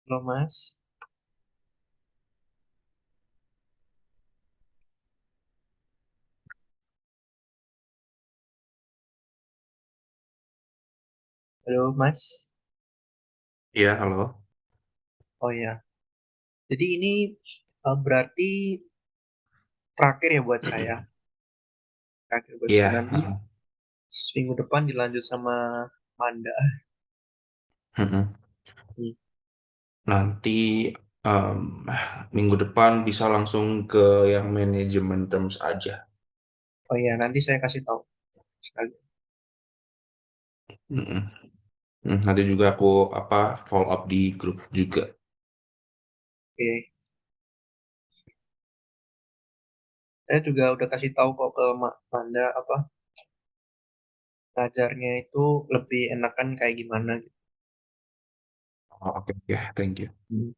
Halo Mas, halo Mas. Iya, halo. Oh ya, jadi ini berarti terakhir ya buat saya. Terakhir buat saya Iya, nanti minggu depan dilanjut sama Manda. mm-mm. Hmm. Nanti em, minggu depan bisa langsung ke yang manajemen terms aja. Oh ya, nanti saya kasih tahu sekali. Mm-mm. Nanti juga aku follow up di grup juga. Oke, saya juga udah kasih tahu kok ke Manda apa ngajarnya itu lebih enakan kayak gimana gitu. Oh, oke, ya, thank you. Hmm.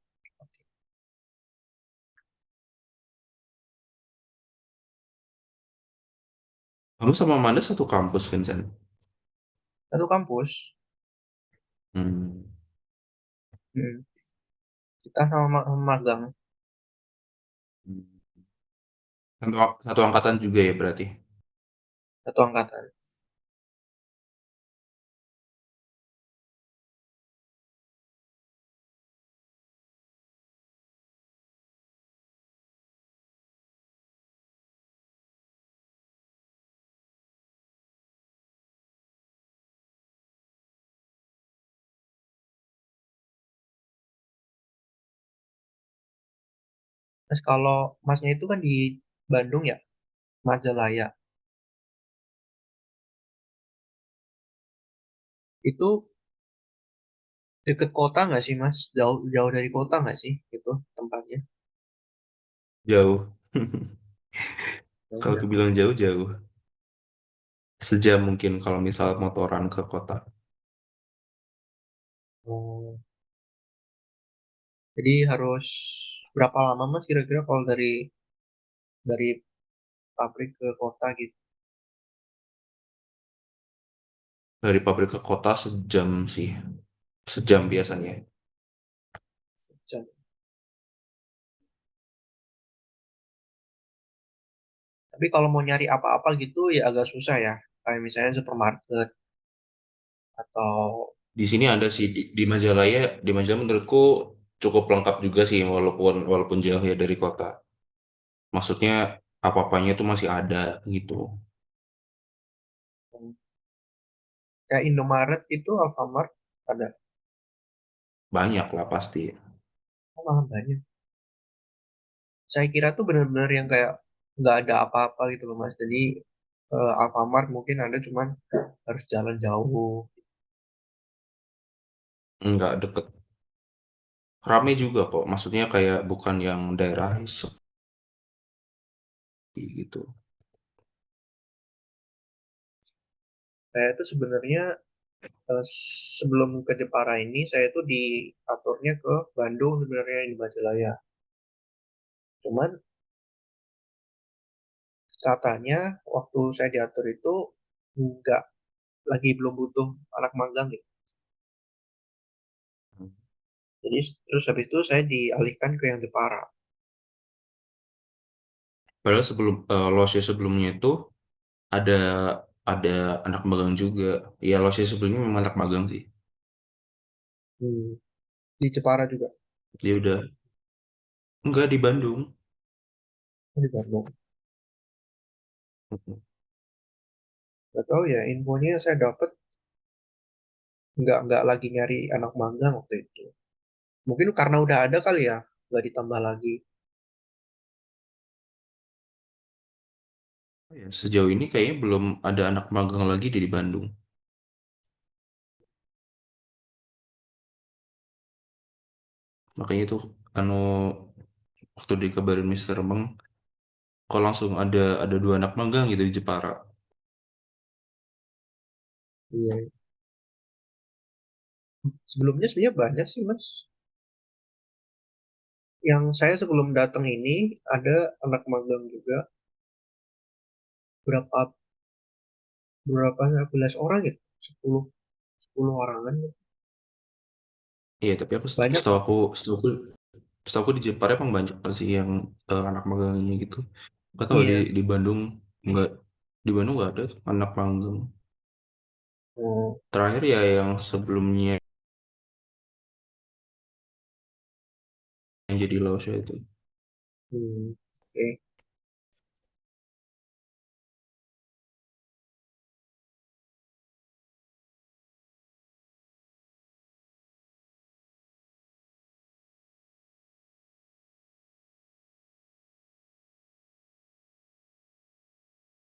Kamu sama Amanda satu kampus, Vincent? Satu kampus, Hmm. hmm, kita sama magang Satu angkatan juga ya berarti? satu angkatan. Terus kalau Masnya itu kan di Bandung ya, Majalaya. Itu deket kota nggak sih Mas? Jauh jauh dari kota nggak sih itu tempatnya? Jauh. Jauh Kalau ya. aku bilang jauh, jauh. Sejam mungkin kalau misal motoran ke kota. Oh, jadi harus berapa lama Mas kira-kira kalau dari pabrik ke kota gitu? Dari pabrik ke kota sejam sih. Sejam biasanya. Sejam. Tapi kalau mau nyari apa-apa gitu ya agak susah ya. Kayak misalnya supermarket atau Di sini ada sih di Majalaya, di Majalaya menurutku cukup lengkap juga sih walaupun walaupun jauh ya dari kota. Maksudnya apa-apanya tuh masih ada gitu. kayak Indomaret itu Alfamart ada. Banyak lah pasti. Oh, malah banyak. Saya kira tuh bener-bener yang kayak nggak ada apa-apa gitu loh Mas. Jadi Alfamart mungkin ada cuman harus jalan jauh. Nggak deket. Rame juga kok. Maksudnya kayak bukan yang daerah sepi gitu. Saya tuh sebenarnya eh, sebelum ke Jepara ini saya tuh diaturnya ke Bandung sebenarnya di Majalaya. Cuman katanya waktu saya diatur itu nggak lagi belum butuh anak magang gitu. Jadi terus habis itu saya dialihkan ke yang Jepara. Padahal sebelum Losse sebelumnya itu ada ada anak magang juga. Ya Losse sebelumnya memang anak magang sih. Hmm. Di Jepara juga. Dia udah enggak di Bandung. Oh, di Bandung. Gak tahu ya infonya saya dapat nggak lagi nyari anak magang waktu itu. Mungkin karena udah ada kali ya nggak ditambah lagi. Ya, sejauh ini kayaknya belum ada anak magang lagi di Bandung. Makanya itu anu waktu dikabarin Mister Meng kok langsung ada dua anak magang gitu di Jepara. Iya. Sebelumnya sebenarnya banyak sih Mas. Yang saya sebelum datang ini ada anak magang juga berapa berapa belas orang gitu, 10 orangan gitu. Iya, tapi aku Banyak setahu nggak? aku setahu aku setahu aku di Jepara emang banyak kan sih yang anak magangnya gitu. Gak tahu Iya. di Bandung nggak di Bandung nggak ada tuh anak magang. Oh, Terakhir ya yang sebelumnya yang jadi Laosha itu. oke.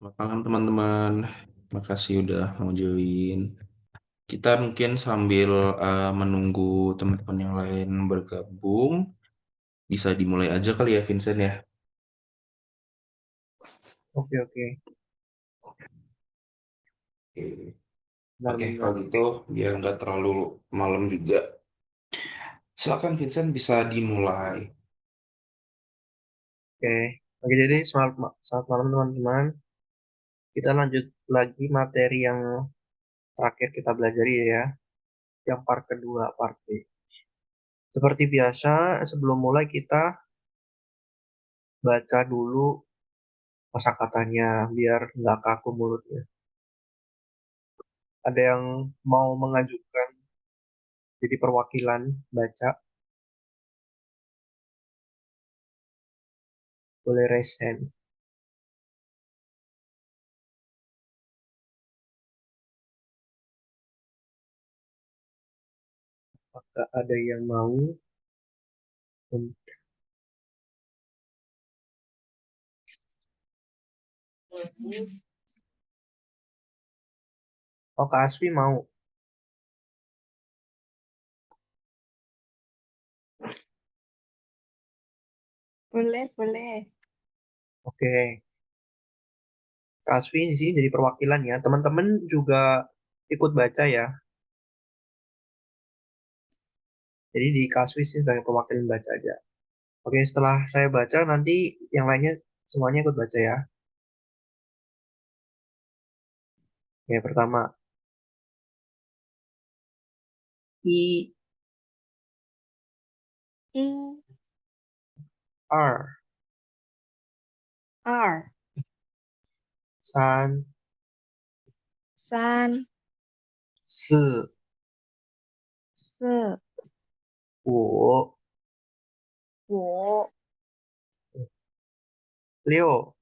Makan teman-teman, makasih udah mau join. Kita mungkin sambil menunggu teman-teman yang lain bergabung, bisa dimulai aja kali ya Vincent ya. Oke, oke. Oke, oke, kalau Benar-benar. gitu biar nggak terlalu malam juga. Silakan Vincent bisa dimulai. Oke. Oke, jadi selamat malam teman-teman. Kita lanjut lagi materi yang terakhir kita belajar ya. Yang part kedua, part B. Seperti biasa, sebelum mulai kita baca dulu kosakatanya biar nggak kaku mulutnya. Ada yang mau mengajukan jadi perwakilan baca, boleh raise hand. Apakah ada yang mau? Oh, Kak Asfi mau. Boleh, boleh. Oke. Kak Asfi di sini jadi perwakilan ya. Teman-teman juga ikut baca ya. Jadi di Kak Asfi sih sebagai perwakilan baca aja. Oke, setelah saya baca nanti yang lainnya semuanya ikut baca ya. Oke, pertama I I, R R, San San, Si Se, Wo Wo, Liu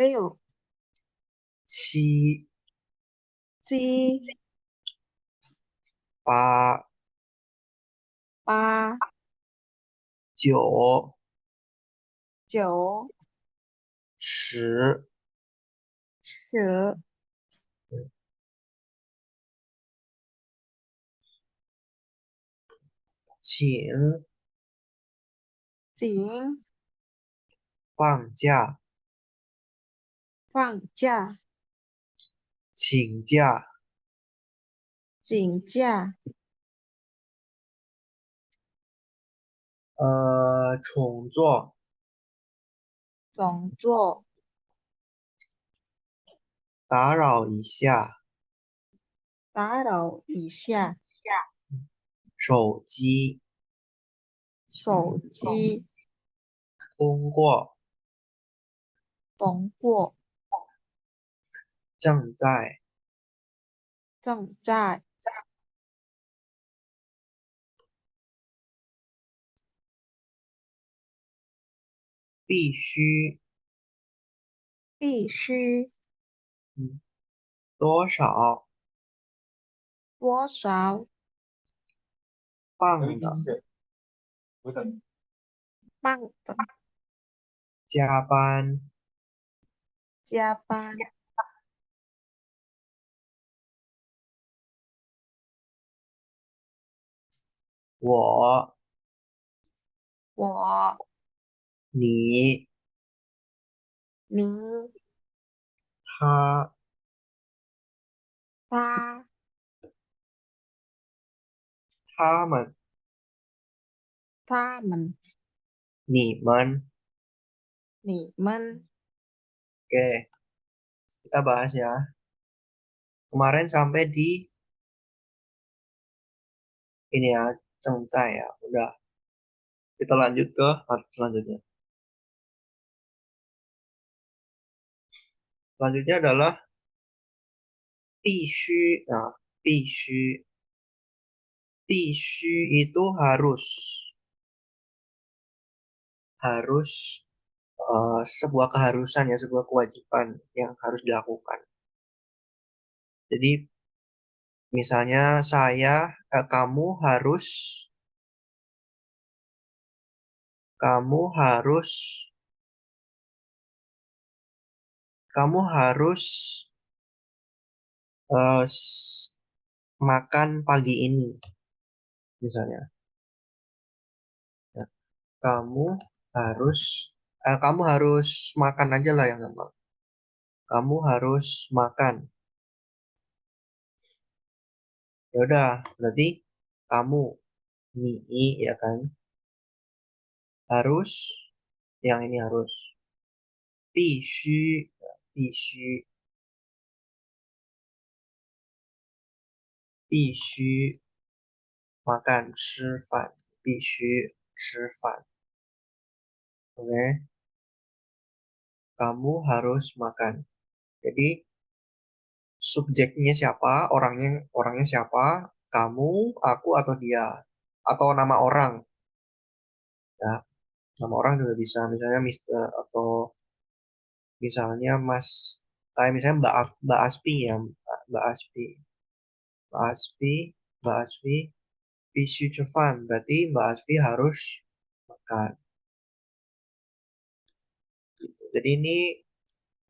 Liu, Qi Chi, Pa Pa, Jiu Jiu, Shi Shi, Qing 景，放假放假，请假请假，重做总座，打扰一下打扰一下，手机手机，通过通过，正在正在，必须必须，嗯多少多少，放的棒的，加班加班，我我，你你，他他，他们他们，你们你们，oke kita bahas ya kemarin sampai di ini ya, cengcai ya. Udah. Kita lanjut ke part selanjutnya. Selanjutnya adalah 必须. Nah, 必须. 必须 itu harus. Harus sebuah keharusan ya, sebuah kewajiban yang harus dilakukan. Jadi misalnya kamu harus makan pagi ini misalnya. Ya, kamu harus makan aja lah yang gampang. Kamu harus makan. Ya udah, berarti kamu ni ya kan harus, yang ini harus 必须必须必须 makan 吃饭必须吃饭 oke, kamu harus makan. Jadi subjeknya siapa, orangnya siapa, kamu, aku, atau dia, atau nama orang ya. Nama orang juga bisa, misalnya Mister, atau misalnya Mas, kayak misalnya Mbak Aspi ya, Mbak Aspi, Mbak Aspi, Mbak Aspi, 必须吃饭, berarti Mbak Aspi harus makan. Jadi ini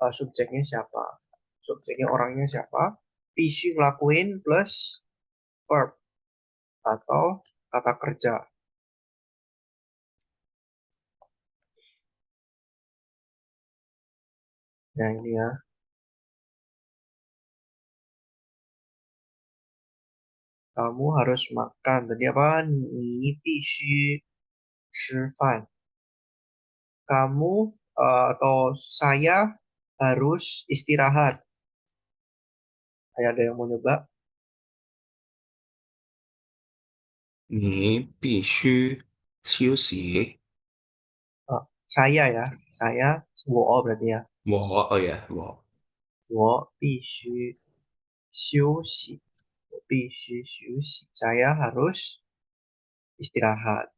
subjeknya siapa, subjeknya orangnya siapa, 必须ngelakuin plus verb atau kata kerja. Nah ini ya. Kamu harus makan. Tadi apa? 你必须吃饭. Kamu atau saya harus istirahat. Ada yang mau nyoba? 你必须休息。Saya ya. Saya, 我 berarti ya. 我 oh ya 我我必须休息. 我必须休息. Saya harus istirahat.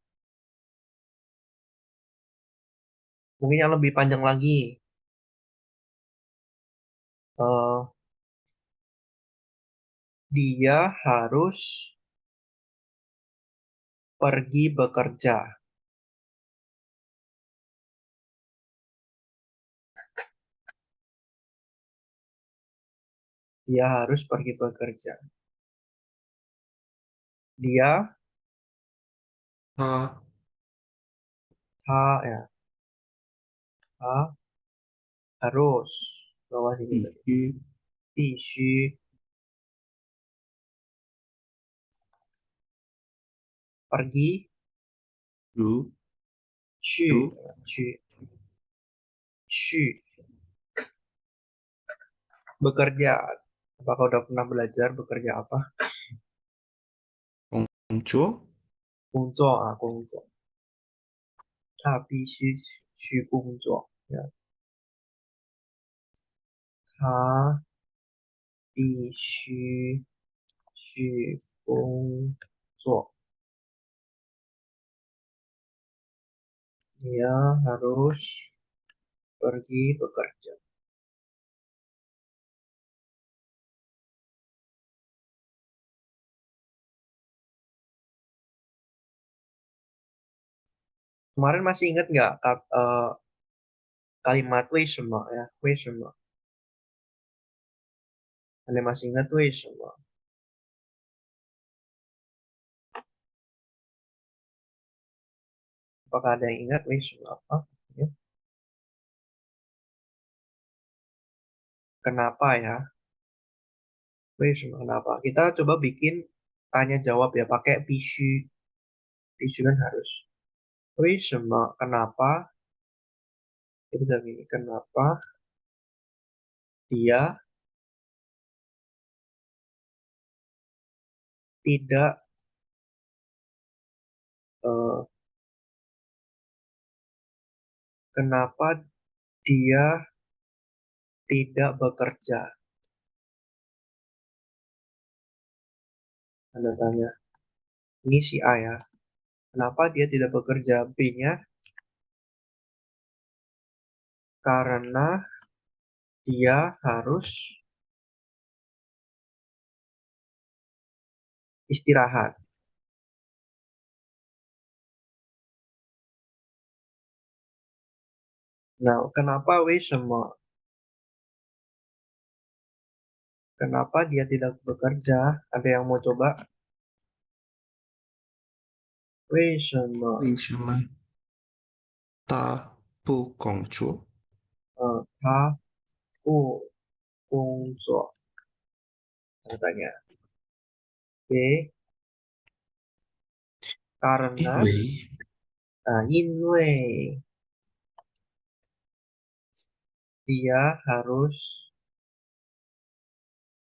Mungkin yang lebih panjang lagi. Eh, dia harus pergi bekerja. Dia harus pergi bekerja. Dia 他 ya, harus bawah sini 必 tadi. 须必须 pergi 如去如去 bekerja. Apakah udah pernah belajar bekerja apa? 工作工作工作。他必须去工作。他必须去工作. Dia harus pergi bekerja. Kemarin masih ingat nggak kalimat 为什么 ya? 为什么? Kalian masih ingat 为什么? Apakah ada yang ingat 为什么 apa? Ya. Kenapa ya? 为什么 kenapa? Kita coba bikin tanya jawab ya pakai 必须. 必须kan harus. 为什么 kenapa? Itu udah gini. Kenapa dia tidak eh, kenapa dia tidak bekerja? Anda tanya. Ini si A ya. Kenapa dia tidak bekerja? B-nya karena dia harus istirahat. Nah, kenapa Kenapa dia tidak bekerja? Ada yang mau coba? 为什么为什么他不工作？他不工作？Tanya. B. 因 Karena 为因为 dia harus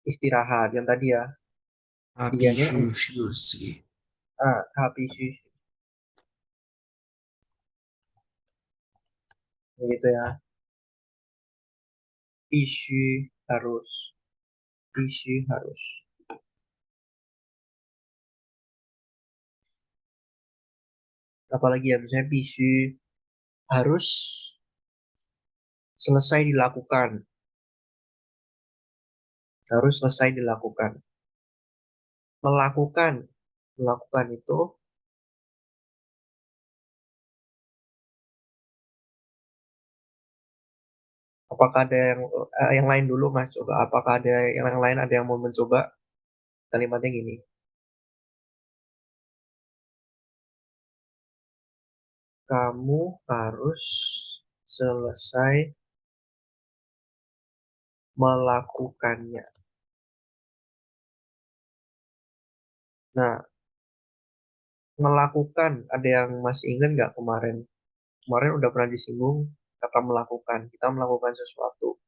istirahat. Yang tadi ya, 他必 dianya 须休息。他必须 gitu ya. 必须 harus, 必须 harus. Apalagi ya, misalnya 必须 harus selesai dilakukan. Harus selesai dilakukan. Melakukan. Melakukan itu apakah ada yang lain dulu Mas coba? Apakah ada yang lain ada yang mau mencoba? Kalimatnya gini. Kamu harus selesai melakukannya. Nah, melakukan ada yang masih ingat nggak kemarin? Kemarin udah pernah disinggung kata melakukan. Kita melakukan sesuatu.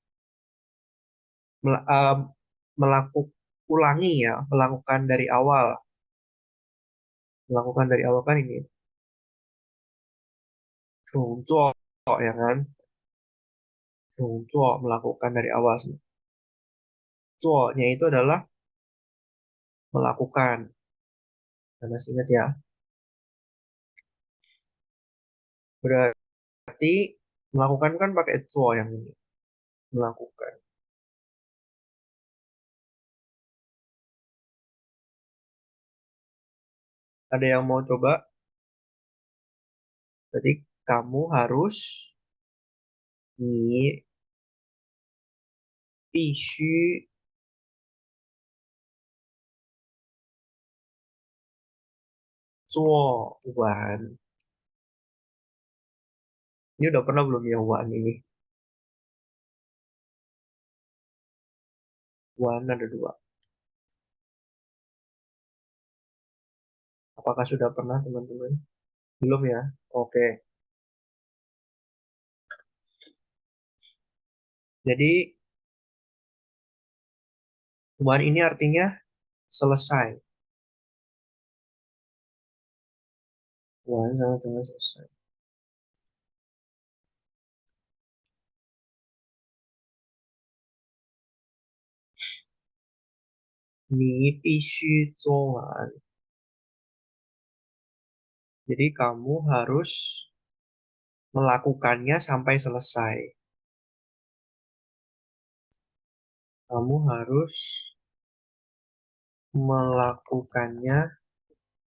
Mel- em, ulangi ya, melakukan dari awal. Melakukan dari awal kan ini. 重做 ya kan? 重做 melakukan dari awal. 做nya itu adalah melakukan. Nah, masih ingat ya? Berarti melakukan kan pakai 做 yang ini. Melakukan. Ada yang mau coba? Jadi kamu harus 你必须做完. Ini udah pernah belum ya Wan ini? Wan ada dua. Apakah sudah pernah teman-teman? Belum ya? Oke. Jadi Wan ini artinya selesai. Wan sama dengan selesai. 你必须做完. Jadi kamu harus melakukannya sampai selesai. Kamu harus melakukannya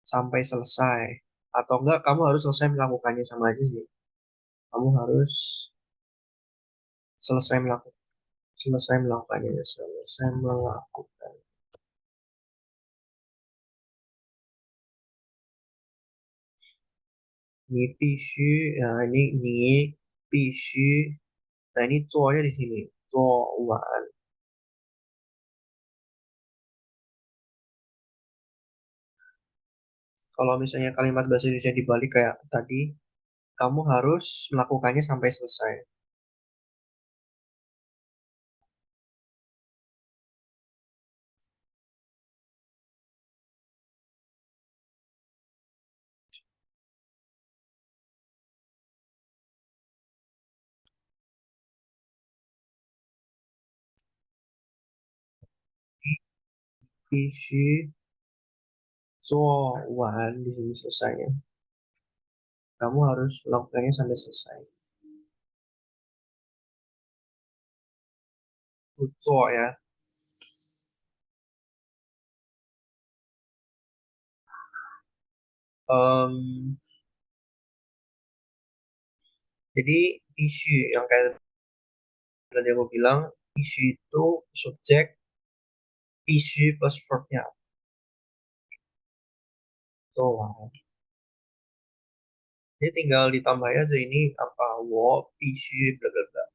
sampai selesai. Atau enggak, kamu harus selesai melakukannya sama aja sih. Kamu harus selesai melakukan, selesai melakukannya, selesai melakukan. 你必须, ya ini 你必须. Nah ini 做nya di sini. 做完. Kalau misalnya kalimat bahasa Indonesia dibalik kayak tadi, kamu harus melakukannya sampai selesai. 必须做完 di sini selesainya. Kamu harus melakukannya sampai selesai. 做 ya. Jadi 必须 yang kayak tadi aku bilang, 必须 itu subjek 必须 plus verb-nya. 做完. Jadi tinggal ditambah aja ini apa 我必须 bla bla bla.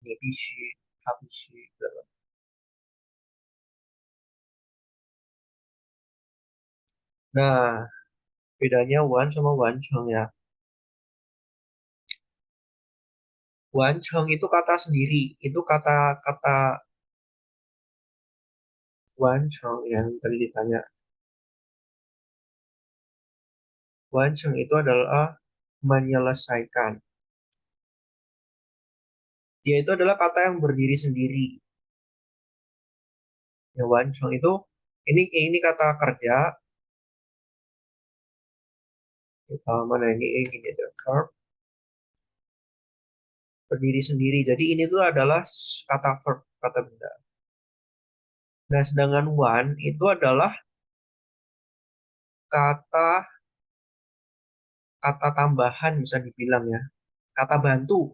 你必须 他必须 bla bla. Nah, bedanya 完 sama 完成 ya. 完成 itu kata sendiri, itu kata-kata 完成 yang tadi ditanya. 完成 itu adalah menyelesaikan. Dia itu adalah kata yang berdiri sendiri. Yang 完成 itu ini kata kerja. Mana ini gini aja, verb berdiri sendiri. Jadi ini tuh adalah kata verb, kata benda. Nah, sedangkan one itu adalah kata tambahan bisa dibilang ya. Kata bantu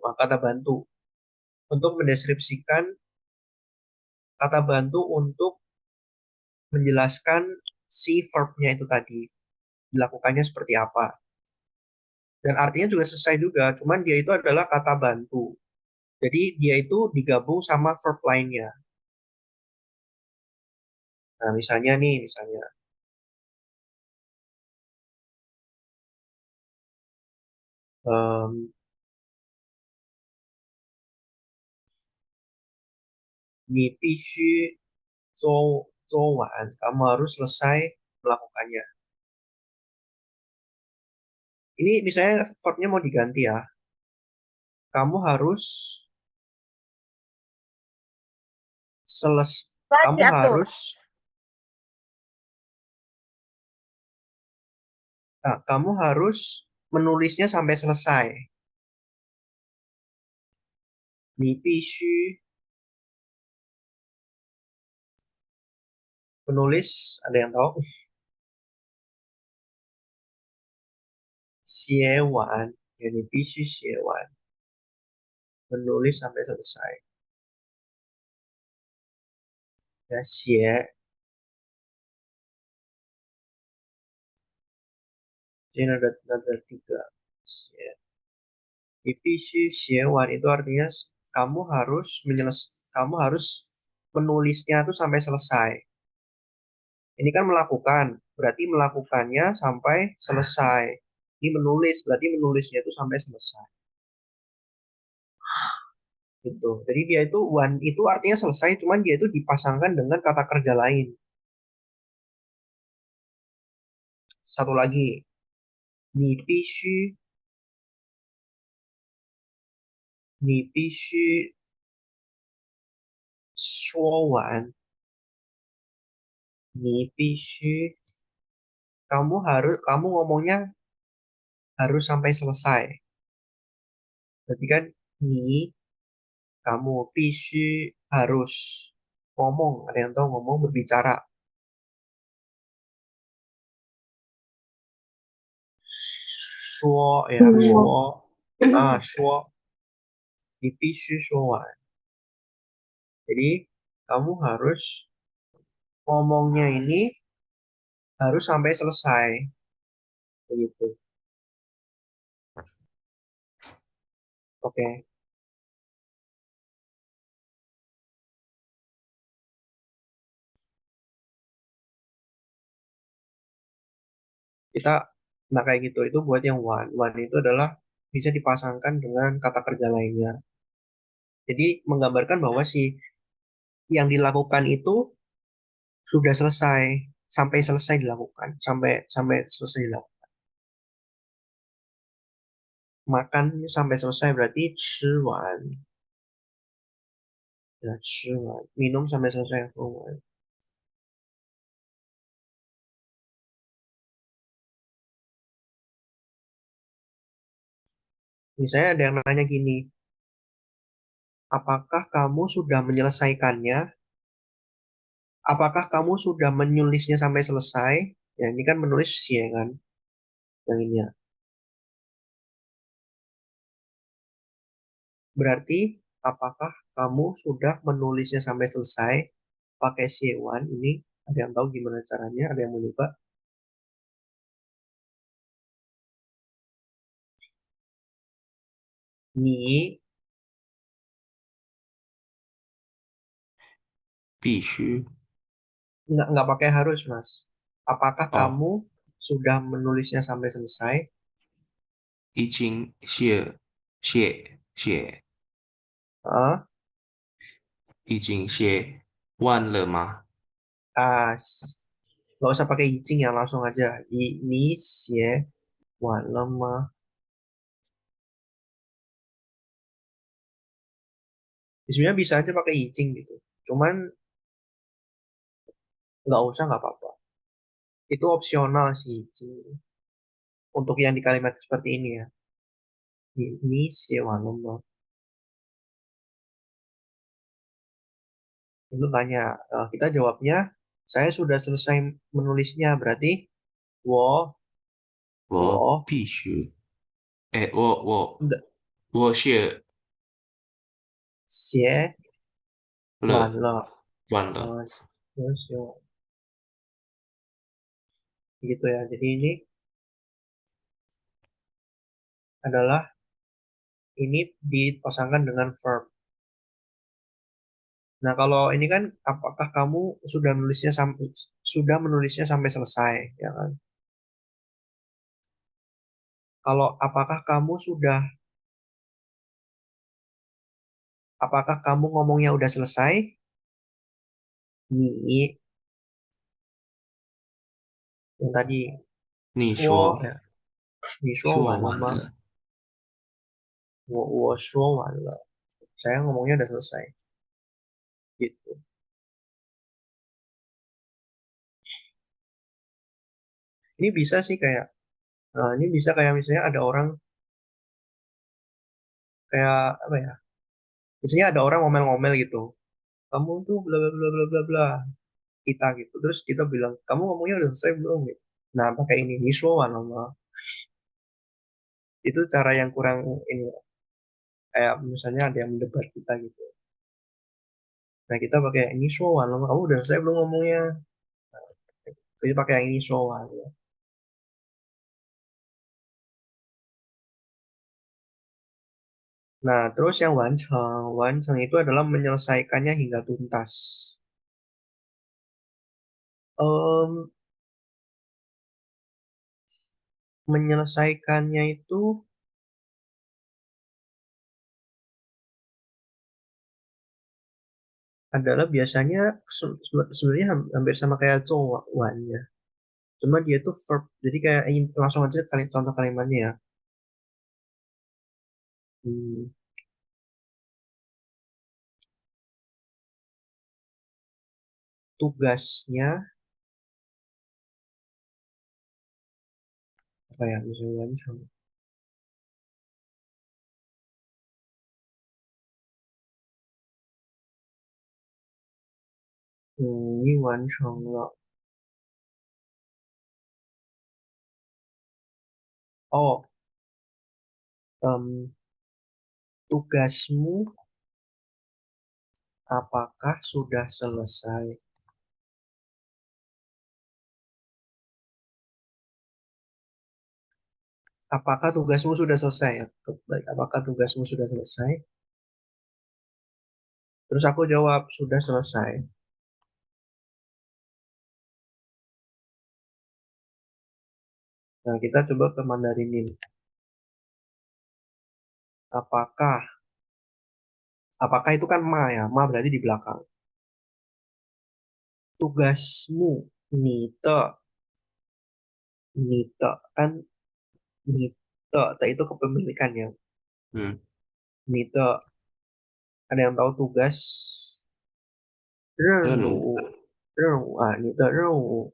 untuk mendeskripsikan, kata bantu untuk menjelaskan si verb-nya itu tadi dilakukannya seperti apa. Dan artinya juga selesai juga, cuman dia itu adalah kata bantu. Jadi dia itu digabung sama verb lainnya. Nah, misalnya um, 你必须做完, kamu harus selesai melakukannya. Ini misalnya verbnya mau diganti ya. Kamu harus kamu harus kamu harus menulisnya sampai selesai. 你必须 penulis, ada yang tahu? 写完, ya 你必须写完. Menulis sampai selesai. Ya, 写 ini ada 3. 写 你必须写完 itu artinya kamu harus menulisnya tuh sampai selesai. Ini kan melakukan, berarti melakukannya sampai selesai. Ini menulis, berarti menulisnya itu sampai selesai. Gitu. Jadi dia itu one itu artinya selesai, cuman dia itu dipasangkan dengan kata kerja lain. Satu lagi, 你必须说完，你必须 kamu ngomongnya harus sampai selesai. Berarti kan kamu 必须 harus ngomong, ada yang tahu ngomong berbicara. 说 ya, 说 你必须说完. Jadi kamu harus ngomongnya ini harus sampai selesai. Begitu. Oke. Nah kayak gitu itu buat yang one. One itu adalah bisa dipasangkan dengan kata kerja lainnya. Jadi menggambarkan bahwa si yang dilakukan itu sudah selesai, sampai selesai dilakukan, sampai selesai dilakukan. Makan sampai selesai berarti 吃完. Ya, 吃完. Minum sampai selesai, 喝完. Misalnya ada yang nanya gini, apakah kamu sudah menyelesaikannya? Apakah kamu sudah menulisnya sampai selesai? Ya, ini kan menulis ya kan, yang ini ya. Berarti, apakah kamu sudah menulisnya sampai selesai? Pakai C1 ini, ada yang tahu gimana caranya? Ada yang mau coba? Ni 必须 nggak pakai harus, Mas. Apakah 哦， kamu sudah menulisnya sampai selesai? 已经写Ah, 已经写完了吗？ ah, nggak usah pakai izin ya, langsung aja. Ini xie wan le ma? Sebenarnya bisa aja pakai izin gitu. Cuman nggak usah, nggak apa-apa. Itu opsional sih izin. Untuk yang di kalimat seperti ini ya. Ini xie wan le ma? Itu tanya, kita jawabnya, saya sudah selesai menulisnya. Berarti, wo, 我 wo, 必须，哎，nggak, 我写 xie wan 了 le. 完了，Xie wan. Gitu ya. Jadi ini adalah ini dipasangkan dengan verb. Nah, kalau ini kan apakah kamu sudah menulisnya sampai selesai, ya kan? Kalau apakah kamu ngomongnya udah selesai? Ni yang tadi 你 说 说 ya, 你说说完了吗？完了，我说完了. Saya ngomongnya udah selesai. Gitu. Ini bisa sih kayak, ini bisa kayak misalnya ada orang kayak apa ya? Misalnya ada orang ngomel-ngomel gitu. Kamu tuh bla bla bla bla bla bla. Kita gitu. Terus kita bilang, kamu ngomongnya udah selesai belum? Gitu. Nah, pakai ini, niswa nama. Itu cara yang kurang ini, kayak misalnya ada yang mendebat kita gitu. Nah, kita pakai niswa nama. Kamu udah selesai belum ngomongnya? Jadi pakai yang niswa. Ya. Nah, terus yang wanceng. Wanceng itu adalah menyelesaikannya hingga tuntas. Em, menyelesaikannya itu adalah biasanya sebenarnya hampir sama kayak wan ya. Cuma dia tuh verb. Jadi kayak langsung aja contoh kalimatnya ya. Hmm, tugasnya apa ya misalnya wanceng. Ini 完成了. Oh, em, tugasmu apakah sudah selesai? Apakah tugasmu sudah selesai? Ya? Baik, apakah tugasmu sudah selesai? Terus aku jawab, sudah selesai. Nah, kita coba ke Mandarinin. Apakah, apakah itu kan ma ya? Ma berarti di belakang. Tugasmu, nite, nite, kan nite, itu kepemilikan ya. 嗯，Nite, ada yang tahu tugas 任任务务，任务啊，你的任务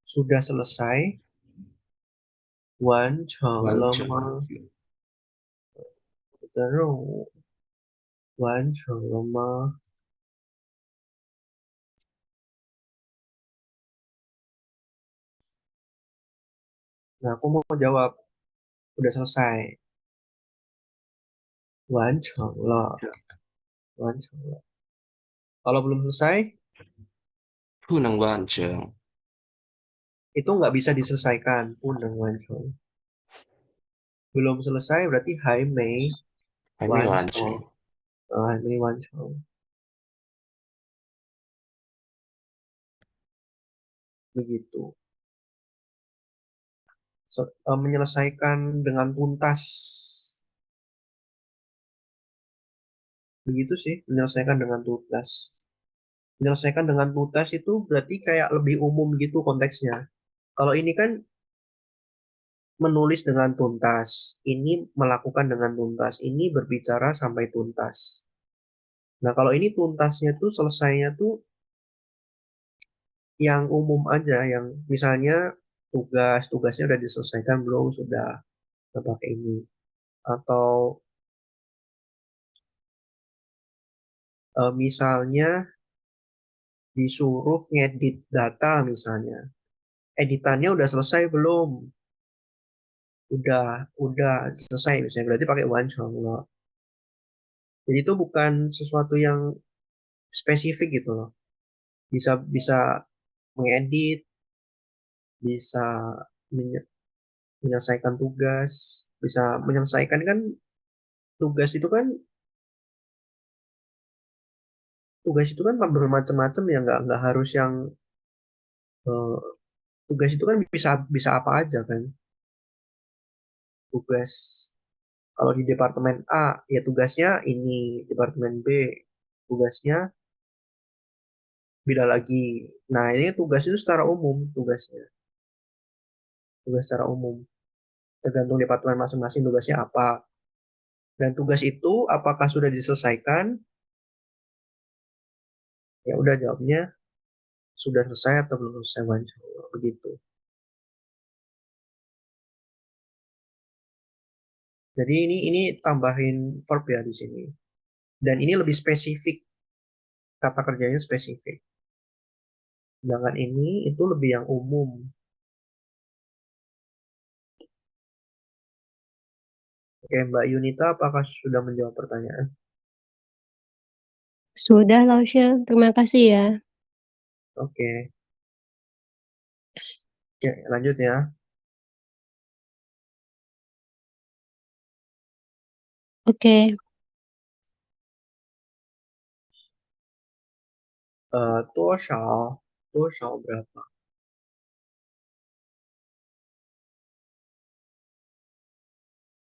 sudah selesai, 完成完成了吗？了，的任务完成了吗？ Nah, aku mau jawab, udah selesai. 完成了，完成了。Kalau belum selesai, 不能完成， itu nggak bisa diselesaikan. 不能完成。Belum selesai berarti 还没还没完成，完成。还没完成。Begitu. Menyelesaikan dengan tuntas. Begitu sih, menyelesaikan dengan tuntas. Menyelesaikan dengan tuntas itu berarti kayak lebih umum gitu konteksnya. Kalau ini kan menulis dengan tuntas, ini melakukan dengan tuntas, ini berbicara sampai tuntas. Nah, kalau ini tuntasnya tuh selesainya tuh yang umum aja, yang misalnya tugasnya udah diselesaikan belum, sudah pakai ini. Atau misalnya disuruh ngedit data misalnya. Editannya udah selesai belum? Udah selesai misalnya, berarti pakai wanchong loh. Jadi itu bukan sesuatu yang spesifik gitu loh. Bisa bisa mengedit, bisa menyelesaikan tugas, bisa menyelesaikan kan tugas itu kan bermacam-macam ya, nggak harus yang eh, tugas itu kan bisa bisa apa aja kan. Tugas kalau di departemen A ya tugasnya ini, departemen B tugasnya beda lagi. Nah, ini tugas itu secara umum, tugas secara umum, tergantung departemen masing-masing tugasnya apa. Dan tugas itu apakah sudah diselesaikan? Ya udah, jawabnya sudah selesai atau belum selesai wawancara, begitu. Jadi ini tambahin verb ya di sini. Dan ini lebih spesifik, kata kerjanya spesifik. Sedangkan ini itu lebih yang umum. Oke, Mbak Yunita, apakah sudah menjawab pertanyaan? Sudah, Lausya. Terima kasih ya. Oke. Oke, lanjut ya. Oke. 多少 berapa?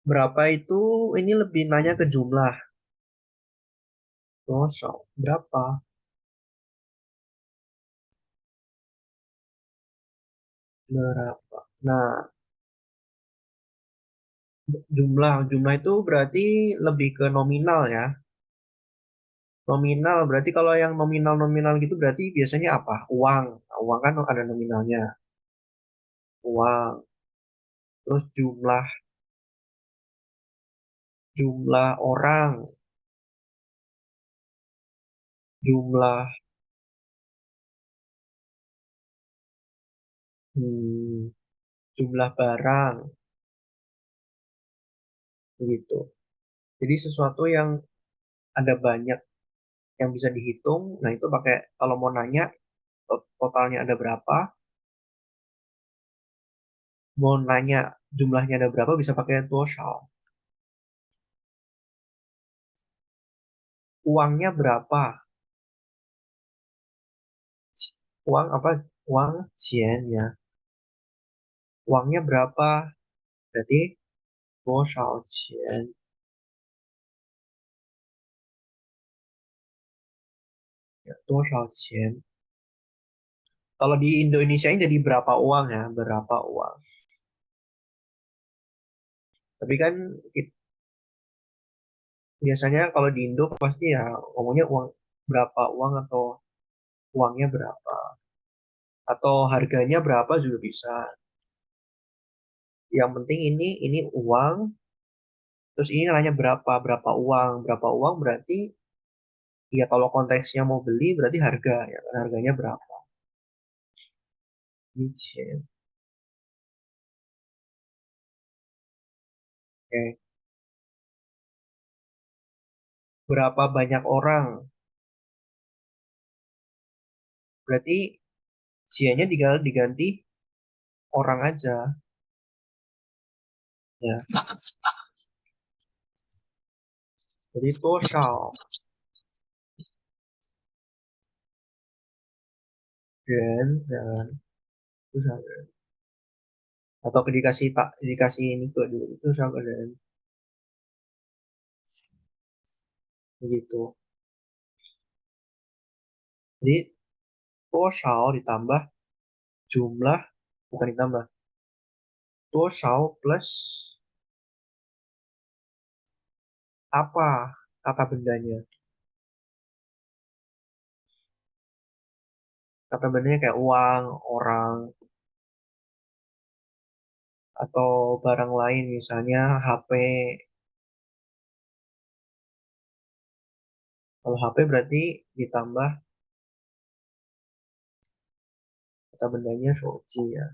Berapa itu ini lebih nanya ke jumlah. 多少 berapa? Berapa? Nah, jumlah itu berarti lebih ke nominal ya. Nominal berarti kalau yang nominal gitu berarti biasanya apa? Uang. Nah, uang kan ada nominalnya. Uang. Terus jumlah orang, jumlah hmm, jumlah barang begitu. Jadi sesuatu yang ada banyak yang bisa dihitung. Nah, itu pakai kalau mau nanya totalnya ada berapa, mau nanya jumlahnya ada berapa bisa pakai total. Uangnya berapa? Uang apa? Uang cian ya. Uangnya berapa? Berarti 多少钱? Ya, 多少钱? Kalau di Indonesia ini jadi berapa uang ya? Berapa uang? Tapi kan biasanya kalau di Indo pasti ya ngomongnya uang berapa uang atau uangnya berapa atau harganya berapa juga bisa. Yang penting ini uang Terus ini nanya berapa uang. Berapa uang berarti ya kalau konteksnya mau beli berarti harga ya kan, harganya berapa. Gitu. Oke. Berapa banyak orang? Berarti nya diganti orang aja ya. Jadi total dan terus ada atau dikasih ini ke dulu itu sama dan begitu. Jadi total ditambah jumlah bukan ditambah total plus apa kata bendanya. Kata bendanya kayak uang, orang, atau barang lain misalnya HP. Kalau HP berarti ditambah kata bendanya soji ya.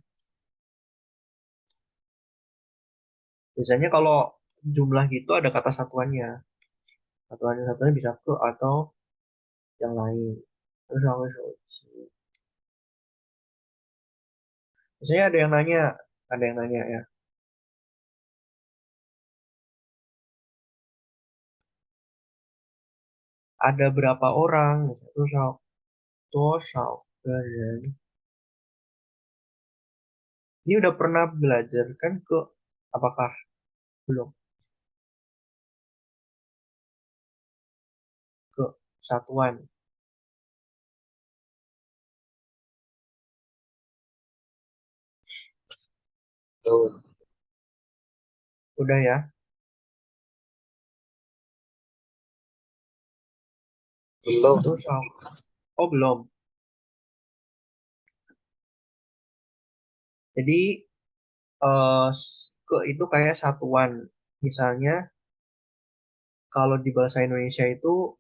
Biasanya kalau jumlah gitu ada kata satuannya. Satuannya bisa ke atau yang lain. Terus aku soji. Biasanya ada yang nanya ya. Ada berapa orang? Terus aku total dan ini udah pernah belajar kan ke apakah belum ke satuan? Tuh. Udah ya? Belum. Terus oh belum. Jadi ke itu kayak satuan. Misalnya kalau di bahasa Indonesia itu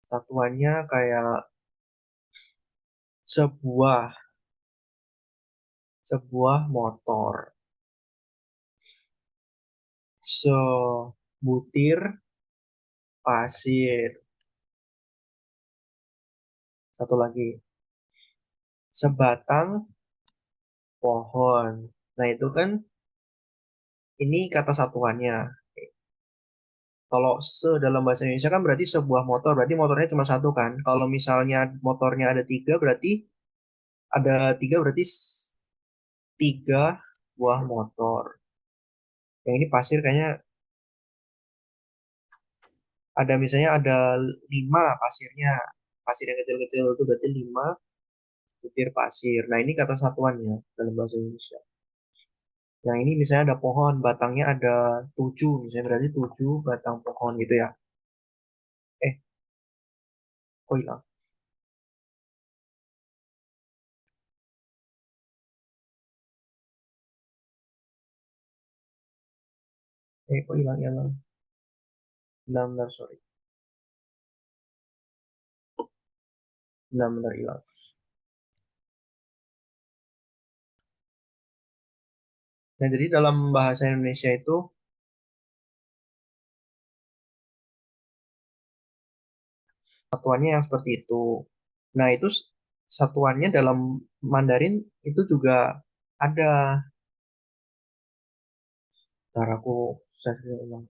satuannya kayak sebuah sebuah motor, sebutir pasir, satu lagi sebatang pohon. Nah itu kan ini kata satuannya. Kalau dalam bahasa Indonesia kan berarti sebuah motor, berarti motornya cuma satu kan. Kalau misalnya motornya ada tiga, berarti ada tiga berarti tiga buah motor. Yang ini pasir kayaknya ada misalnya ada lima pasirnya. Pasir yang kecil-kecil itu berarti lima butir pasir. Nah ini kata satuannya dalam bahasa Indonesia. Yang ini misalnya ada pohon, batangnya ada tujuh, misalnya berarti tujuh batang pohon gitu ya. Eh, kok hilang? Kok hilang ya? Bentar, sorry. Bentar, hilang. Nah, jadi dalam bahasa Indonesia itu satuannya yang seperti itu. Nah, itu satuannya dalam Mandarin itu juga ada. Ntar aku search ulang.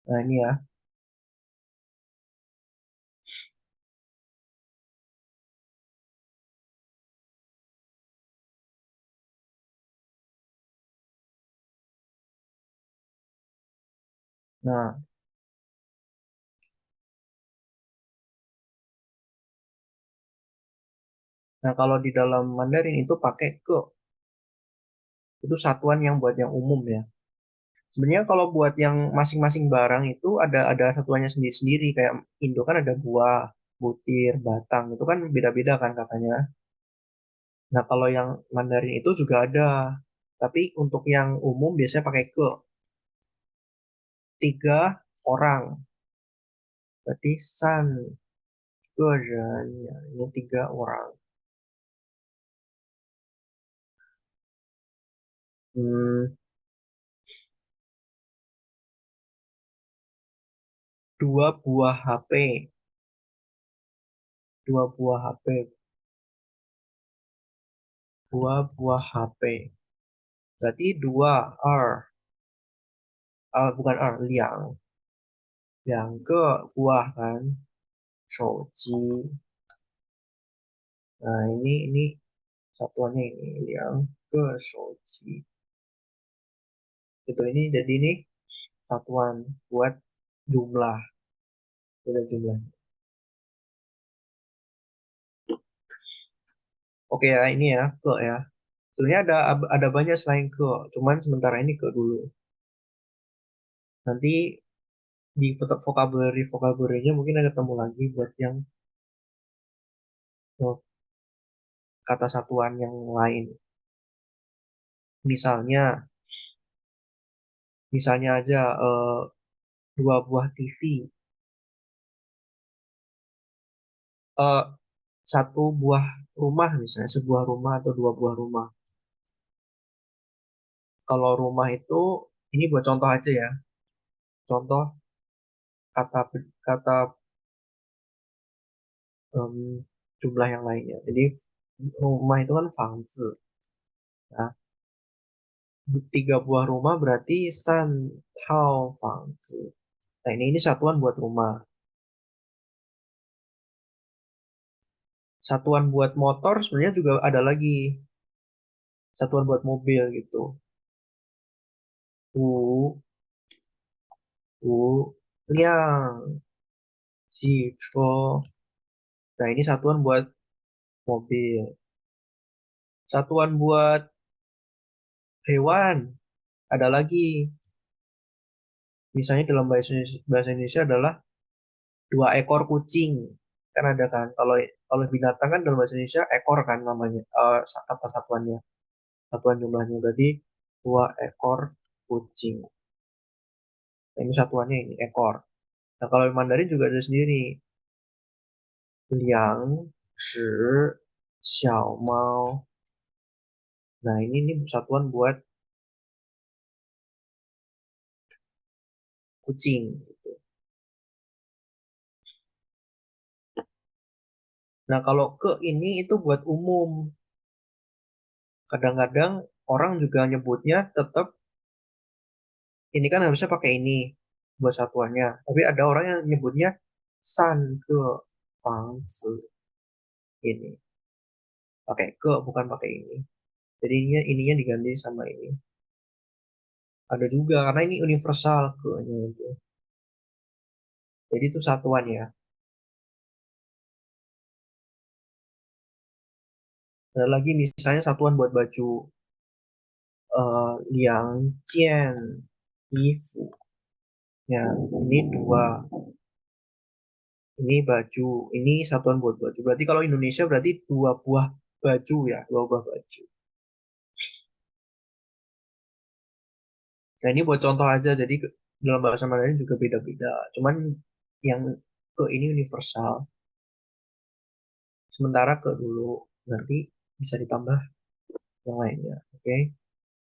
Nah, ini ya. Nah, Nah, kalau di dalam Mandarin itu pakai ke. Itu satuan yang buat yang umum ya. Sebenarnya kalau buat yang masing-masing barang itu ada satuannya sendiri-sendiri. Kayak Indo kan ada buah, butir, batang. Itu kan beda-beda kan katanya. Nah, kalau yang Mandarin itu juga ada. Tapi untuk yang umum biasanya pakai ke. 3 orang. Berarti san ke ren. Ya, ini 3 orang. Hmm, 2 buah HP. 2 buah HP. 2 buah HP. Berarti 2 bukan liang. Liang ke buah kan. Shouji. Nah, ini satuannya ini liang ke shouji. Itu ini jadi ini satuan buat jumlah. Beda jumlah. Oke ya, ini ya, ke ya. Sebenarnya ada banyak selain ke, cuman sementara ini ke dulu. Nanti di vocabulary-nya mungkin ada ketemu lagi buat yang kata satuan yang lain. Misalnya, misalnya aja 2 buah TV. Eh, 1 buah rumah misalnya, sebuah rumah atau 2 buah rumah. Kalau rumah itu, ini buat contoh aja ya. Contoh kata kata em, jumlah yang lainnya. Jadi rumah itu kan fangzi. Nah, 3 buah rumah berarti san tao fangzi. Nah, ini satuan buat rumah. Satuan buat motor sebenarnya juga ada lagi. Satuan buat mobil gitu. U, liang, ji, cho. Nah, ini satuan buat mobil. Satuan buat hewan ada lagi. Misalnya dalam bahasa Indonesia adalah 2 ekor kucing. Kan ada kan. Kalau kalau binatang kan dalam bahasa Indonesia ekor kan namanya. Kata satuannya. Satuan jumlahnya berarti 2 ekor kucing. Nah, ini satuannya ini ekor. Nah, kalau di Mandarin juga ada sendiri. Liang, shi, xiao mao. Nah, ini satuan buat kucing. Nah, kalau ke ini itu buat umum. Kadang-kadang orang juga nyebutnya tetap ini kan harusnya pakai ini buat satuannya. Tapi ada orang yang nyebutnya san ke fangzi ini. Pakai ke bukan pakai ini. Jadi ininya diganti sama ini. Ada juga karena ini universal ke-nya itu. Jadi itu satuan ya. Ada lagi misalnya satuan buat baju liang jian ifu. Ya, ini 2. Ini baju. Ini satuan buat baju. Berarti kalau Indonesia berarti 2 buah baju ya, 2 buah baju. Nah, ini buat contoh aja. Jadi dalam bahasa Mandarin juga beda-beda. Cuman yang ke ini universal. Sementara ke dulu nanti bisa ditambah yang lainnya. Oke.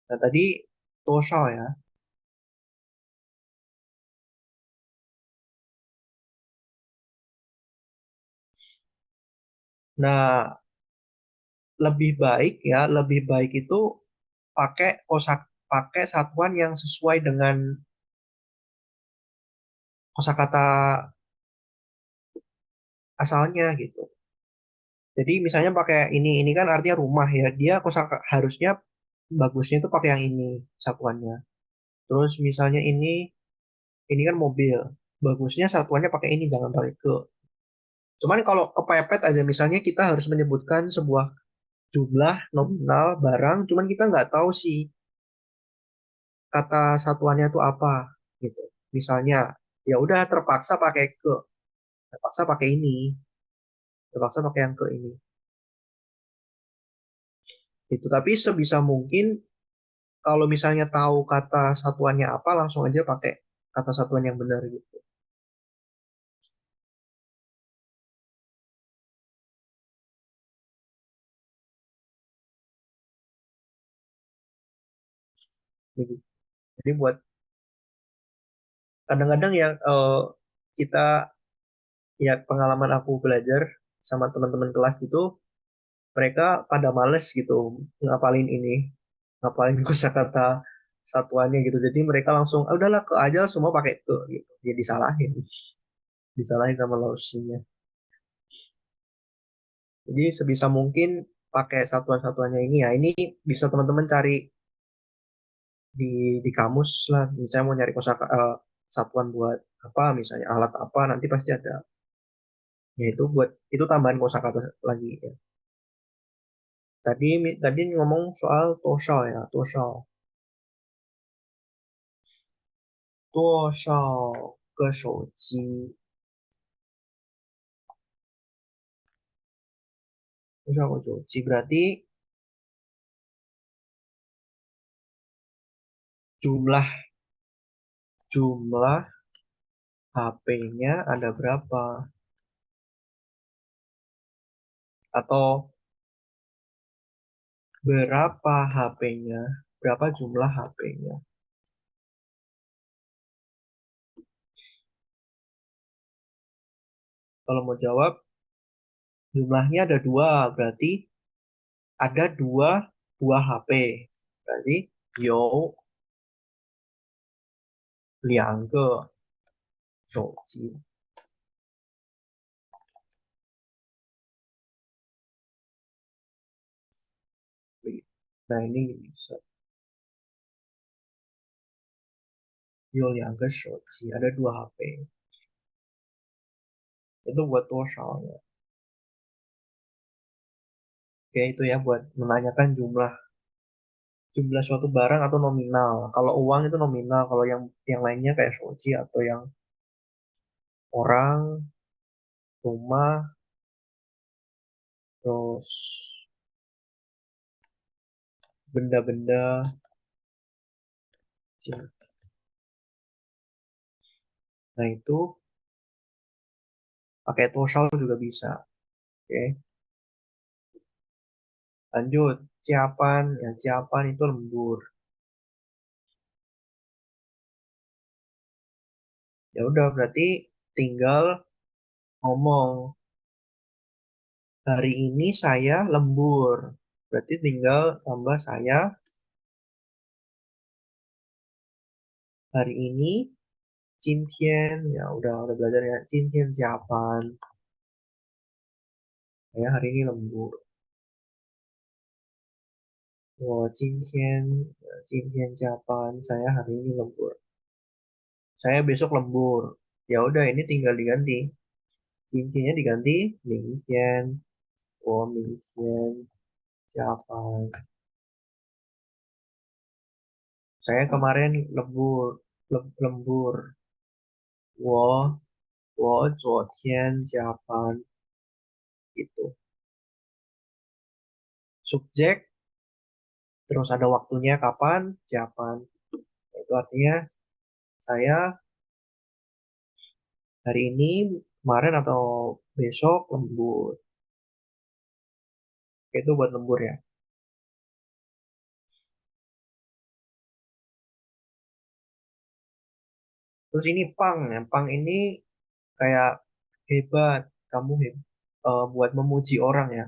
Nah, tadi total ya. Nah, lebih baik itu pakai satuan yang sesuai dengan kosakata asalnya gitu. Jadi misalnya pakai ini kan artinya rumah ya. Dia harusnya bagusnya itu pakai yang ini satuannya. Terus misalnya ini kan mobil. Bagusnya satuannya pakai ini jangan pakai ke. Cuman kalau kepepet aja, misalnya kita harus menyebutkan sebuah jumlah nominal barang, cuman kita nggak tahu sih kata satuannya itu apa gitu. Misalnya, ya udah terpaksa pakai ini, terpaksa pakai yang ke ini. Itu tapi sebisa mungkin kalau misalnya tahu kata satuannya apa, langsung aja pakai kata satuan yang benar gitu. Jadi buat kadang-kadang yang kita ya pengalaman aku belajar sama teman-teman kelas gitu, mereka pada males gitu ngapalin ini, ngapalin kosakata satuannya gitu. Jadi mereka langsung, ah, udahlah ke aja semua pakai ke gitu. Ya disalahin sama lausnya. Jadi sebisa mungkin pakai satuan-satuannya ini ya. Ini bisa teman-teman cari di kamus lah. Misalnya mau nyari satuan buat apa, misalnya alat apa, nanti pasti ada. Ya itu tambahan kosakata lagi ya. Tadi tadi ngomong soal toshal ya, toshal. Toshal ke shouji. Toshal ke shouji berarti jumlah jumlah HP-nya ada berapa? Atau berapa HP-nya? Berapa jumlah HP-nya? Kalau mau jawab, jumlahnya ada dua, berarti ada dua buah HP. Berarti有两个手机。Nah ini bisa 有两个手机, ada dua HP. Itu buat total ya. Oke, itu ya buat menanyakan jumlah suatu barang atau nominal. Kalau uang itu nominal, kalau yang lainnya kayak shoji atau yang orang, rumah, terus benda-benda. Nah itu pakai total juga bisa. Oke, lanjut. Ciapan, ya ciapan itu lembur. Ya udah berarti tinggal ngomong hari ini saya lembur. Berarti tinggal tambah saya hari ini 今天 ya udah belajar ya 今天 jawaban saya hari ini lembur 我今天 jawaban saya hari ini lembur saya besok lembur ya udah ini tinggal diganti 今天nya diganti 明天我明天 jawaban saya kemarin lembur lembur 我昨天 jawaban gitu subjek terus ada waktunya kapan jawaban itu artinya saya hari ini, kemarin atau besok lembur. Itu buat lembur ya. Terus ini pang ya. Pang ini kayak hebat. Kamu buat memuji orang ya.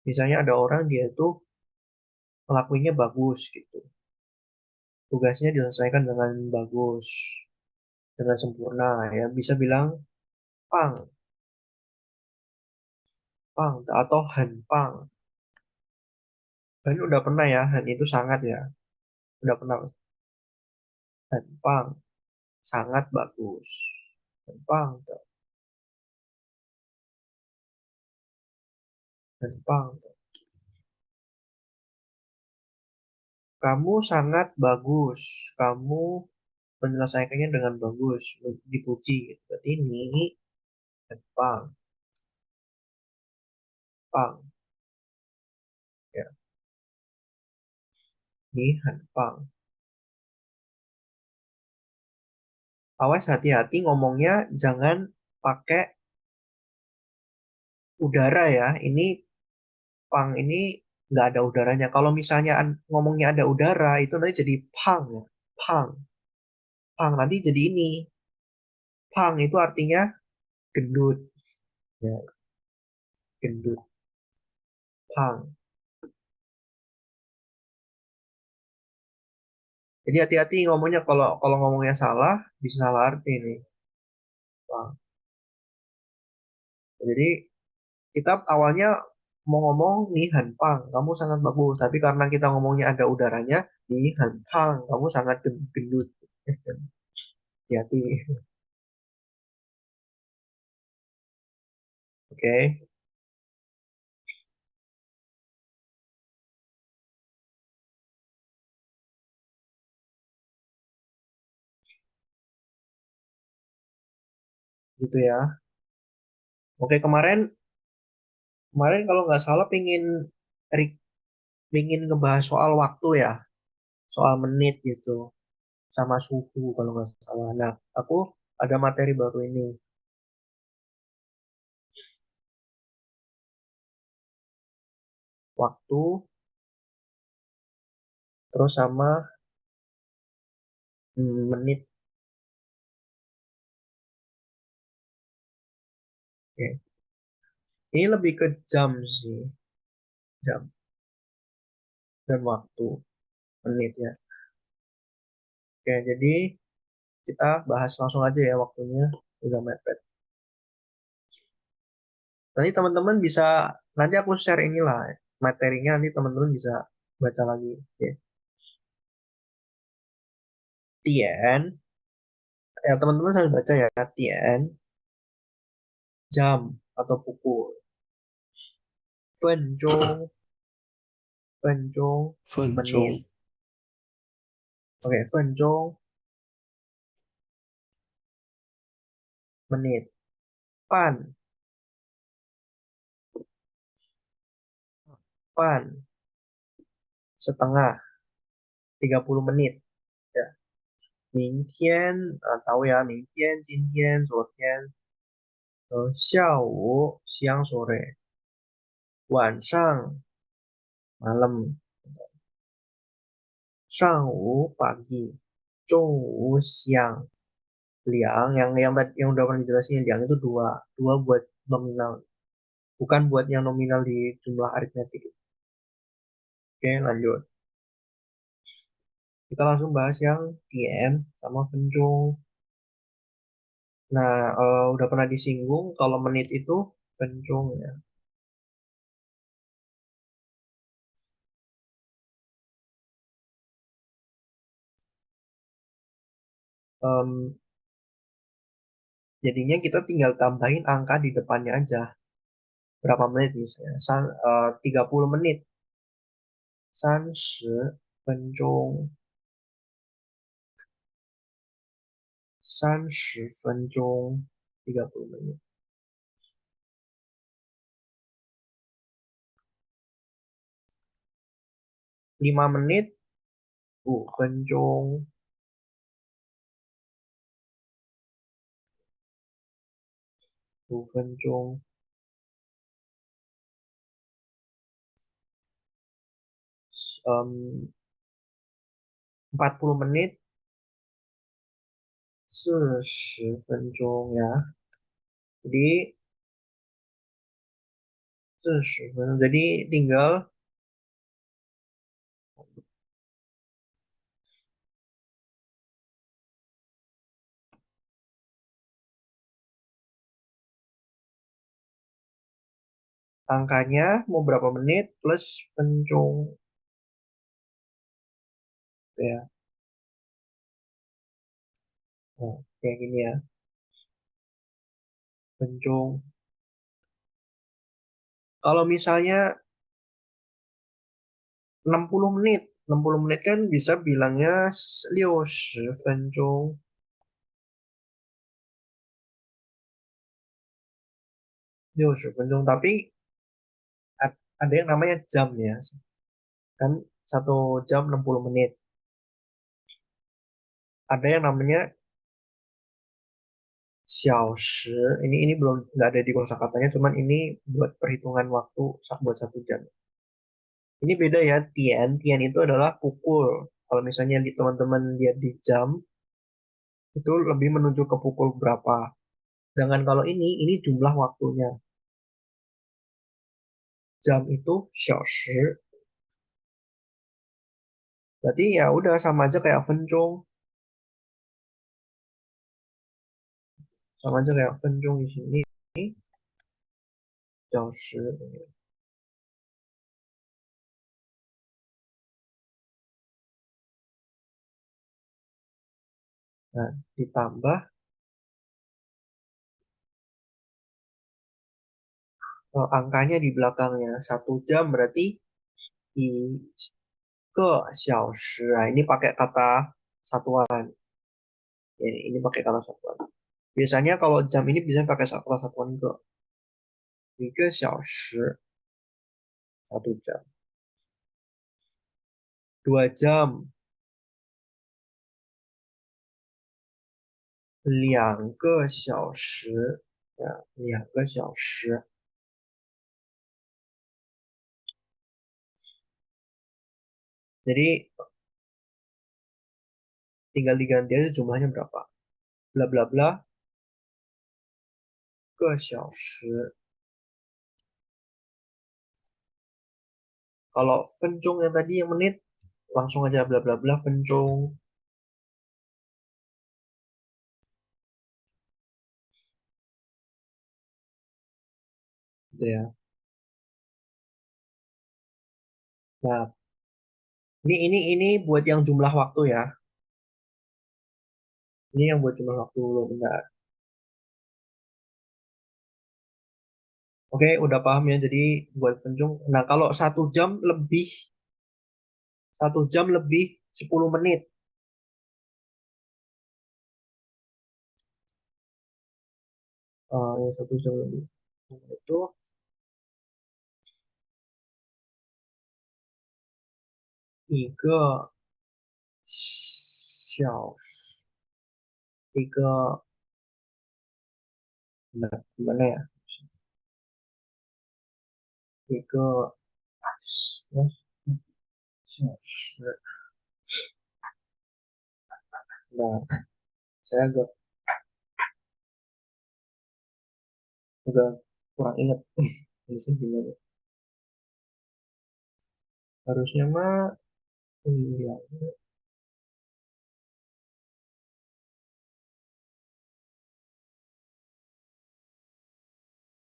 Misalnya ada orang dia tuh ngelakuinnya bagus gitu. Tugasnya diselesaikan dengan bagus, dengan sempurna ya. Bisa bilang pang, pang atau han pang. Han udah pernah ya, han itu sangat ya. Udah pernah han pang, sangat bagus. Han pang Jepang. Kamu sangat bagus. Kamu menyelesaikannya dengan bagus. Dipuji. Gitu. Berarti ini Jepang. Jepang. Ya. Ini Jepang. Awas hati-hati ngomongnya jangan pakai udara ya. Ini pang ini nggak ada udaranya. Kalau misalnya ngomongnya ada udara itu nanti jadi pang ya. Pang. Pang nanti jadi ini. Pang itu artinya gendut. Ya, gendut. Pang. Jadi hati-hati ngomongnya kalau kalau ngomongnya salah bisa salah arti nih. Pang. Jadi kita awalnya mau ngomong nih Hanpang, kamu sangat bagus. Tapi karena kita ngomongnya ada udaranya, nih Hanpang, kamu sangat gendut. Hati-hati. Oke, gitu ya. Oke, kemarin kemarin kalau nggak salah pingin ngebahas soal waktu ya, soal menit gitu, sama suhu kalau nggak salah. Nah, aku ada materi baru ini, waktu, terus sama menit. Oke. Ini lebih ke jam sih, jam dan waktu, menit ya. Oke, jadi kita bahas langsung aja ya waktunya, udah mepet. Nanti teman-teman bisa, nanti aku share inilah materinya, nanti teman-teman bisa baca lagi. Oke. Tien, ya teman-teman sambil baca ya, Tien, jam atau pukul. Penjong, penjong, 分 menit. 钟， Oke, penjong, menit. Pan, pan, setengah, 30 menit. Ya. 明天, tahu ya, 明天, 今天, 昨天, 下午, siang sore, 晚上, malam, 上午 pagi, 中午 siang, liang yang udah pernah dijelasin liang itu dua, dua buat nominal, bukan buat yang nominal di jumlah aritmetik. Oke, lanjut. Kita langsung bahas yang TM sama Venjong. Nah, udah pernah disinggung kalau menit itu Venjong ya. Em, jadinya kita tinggal tambahin angka di depannya aja. Berapa menit misalnya? 30 menit. 30分钟. 30分钟. 30 menit. 5 menit. 5分钟. 5分钟. 40 menit. 40分钟 ya. Jadi 40 menit. Jadi tinggal angkanya mau berapa menit plus pencung gitu ya. Nah, kayak gini ya. Pencung Kalau misalnya 60 menit, 60 menit kan bisa bilangnya 60分钟. 60分钟, tapi ada yang namanya jam ya. Kan 1 jam 60 menit. Ada yang namanya 小时. Ini belum nggak ada di kosakatanya, cuman ini buat perhitungan waktu buat 1 jam. Ini beda ya, tian. Tian itu adalah pukul. Kalau misalnya di teman-teman lihat di jam, itu lebih menunjuk ke pukul berapa. Sedangkan kalau ini jumlah waktunya. Jam itu 小时. Berarti ya udah sama aja kayak 分钟. Sama aja kayak 分钟 di sini. 小时. Nah, ditambah angkanya di belakangnya. 1 jam berarti 1个小时. Nah, ini pakai kata satuan. Ini pakai kata satuan. Biasanya kalau jam ini bisa pakai kata satuan ke. 1个小时. 1 jam. 2 jam. 2个小时. Ya, 2个小时. Jadi tinggal diganti aja jumlahnya berapa. Bla bla bla. 个小时. Kalau 分钟 yang tadi yang menit, langsung aja bla bla bla 分钟. Gitu ya. Nah, ini buat yang jumlah waktu ya. Ini yang buat jumlah waktu dulu, benar. Oke, udah paham ya. Jadi buat penjung. Nah, kalau 1 jam lebih 10 menit. Ya 1 jam lebih. Itu 1个小时. 一个 gimana ya? 1个小时. Nah, saya agak kurang ingat. Ini gimana? Harusnya mah iya.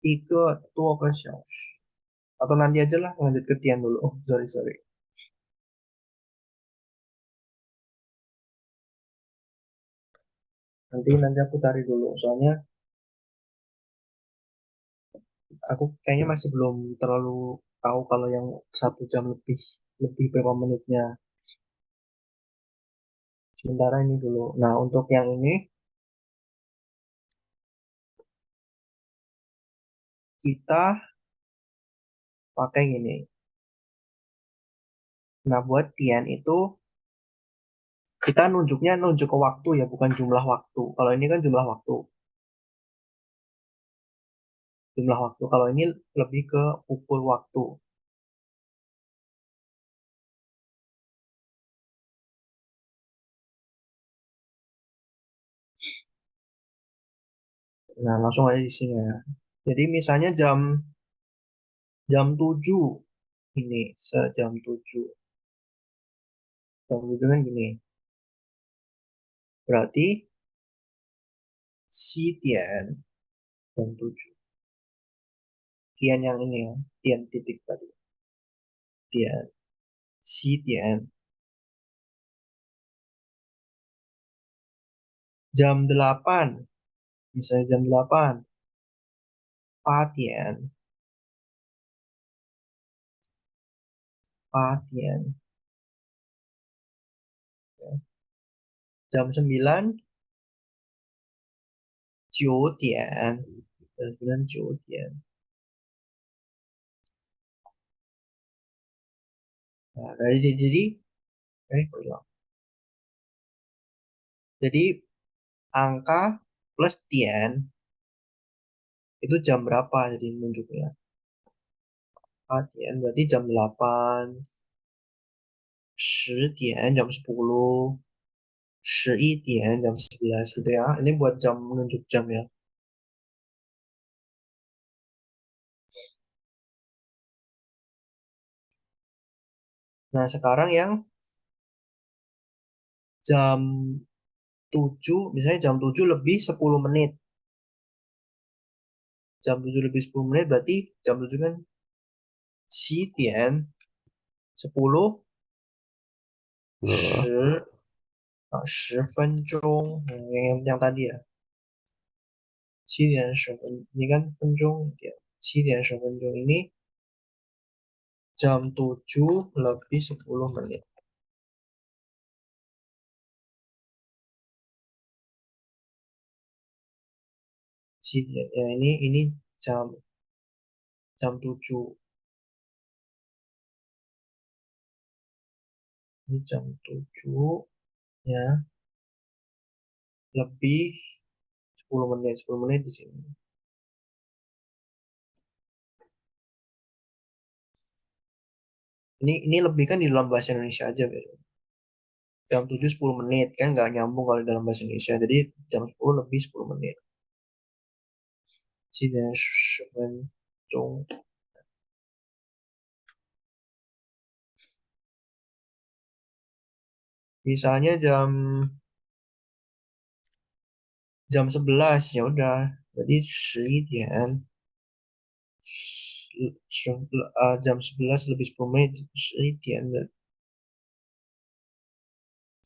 1个多个小时. Atau nanti aja lah lanjut ke Tian dulu. Oh, sorry. Nanti aku cari dulu. Soalnya aku kayaknya masih belum terlalu tahu kalau yang 1 jam lebih berapa menitnya. Sementara ini dulu. Nah, untuk yang ini kita pakai gini. Nah, buat Tian itu kita nunjuk ke waktu ya, bukan jumlah waktu. Kalau ini kan jumlah waktu. Jumlah waktu. Kalau ini lebih ke pukul waktu. Nah, langsung aja di sini ya. Jadi misalnya jam 7 ini sejam 7. Jam 7 kan gini. Berarti 7 jam 7. Tian yang ini ya. Tian titik tadi. Tian. 7. Jam 8. Misalnya jam 8. 8. 8点. Jam 9, 9点. Jam 9, 9点. Nah, jadi angka plus tian itu jam berapa jadi menunjuknya? 8点berarti jam 8, 10点jam 10, 11点jam 11 gitu ya. Ini buat jam menunjuk jam ya. Nah, sekarang yang jam 7, misalnya jam 7 lebih 10 menit. Jam 7 lebih 10 menit berarti jam 7 kan 7点 10, 10, 10分钟. Yang tadi ya. 7点10分, ini kan 分钟点. 7点10分钟ini jam 7 lebih 10 menit. Ya, ini jam 7. Ini jam 7 ya. Lebih 10 menit. 10 menit di sini. Ini lebih kan di dalam bahasa Indonesia aja, beda. Jam 7 10 menit kan nggak nyambung kalau di dalam bahasa Indonesia. Jadi jam 10 lebih 10 menit. 7点10分钟. Misalnya jam 11 ya udah. Berarti 11点. Jam 11 lebih 10 menit 11点.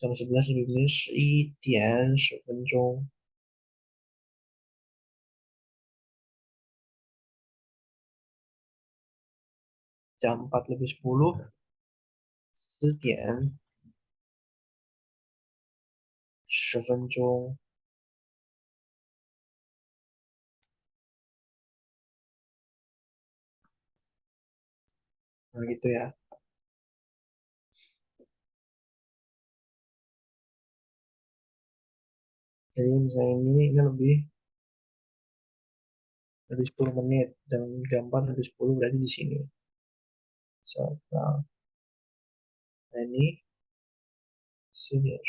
Jam 11 lebih 11点10分钟. Jam 4 lebih 10 4点10分钟. Nah gitu ya. Jadi misalnya ini lebih 10 menit. Jam 4 lebih 10 berarti di sini. Nah ini sini ya.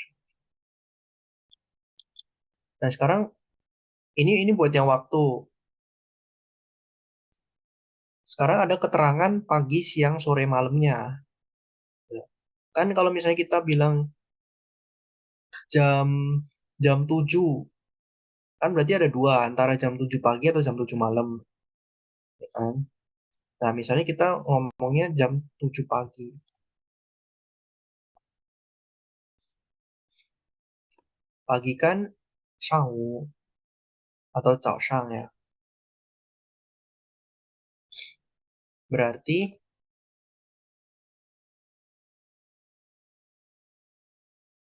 Nah sekarang ini buat yang waktu. Sekarang ada keterangan pagi, siang, sore, malamnya. Kan kalau misalnya kita bilang jam 7, kan berarti ada dua, antara jam 7 pagi atau jam 7 malam. Ya kan? Nah misalnya kita ngomongnya jam 7 pagi. Pagi kan 上午 atau 早上 ya. Berarti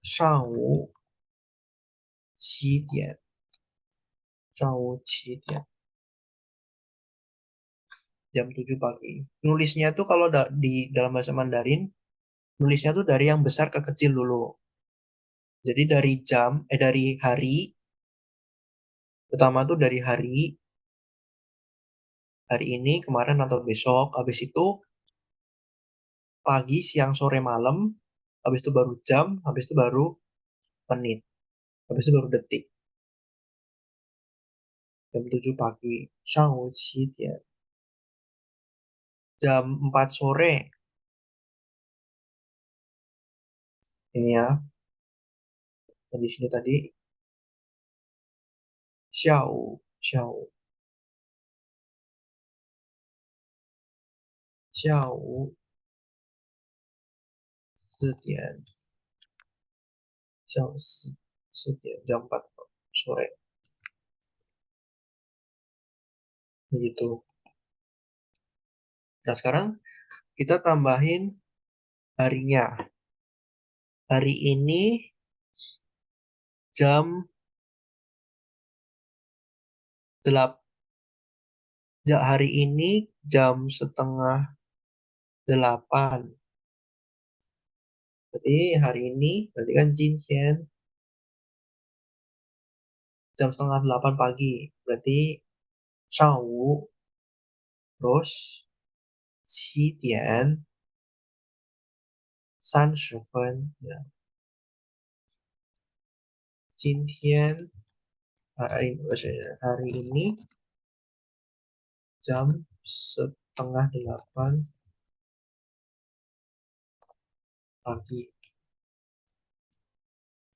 上午 7点. 上午 7点. Jam 7 pagi. Nulisnya tuh kalau di dalam bahasa Mandarin, nulisnya tuh dari yang besar ke kecil dulu. Jadi dari hari, pertama tuh dari hari ini, kemarin atau besok, habis itu pagi, siang, sore, malam, habis itu baru jam, habis itu baru menit, habis itu baru detik. Jam 7 pagi, 上午7点. Jam 4 sore, ini ya, di sini tadi, 下午 4点. 下午4点, jam 4 sore. Begitu. Nah, sekarang kita tambahin harinya. Hari ini jam 8. Hari ini jam 7:30. Berarti hari ini berarti kan 今天 jam 7:30 pagi. Berarti 上午 terus 7:30 ya. 今天 hari ini jam 7:30 pagi.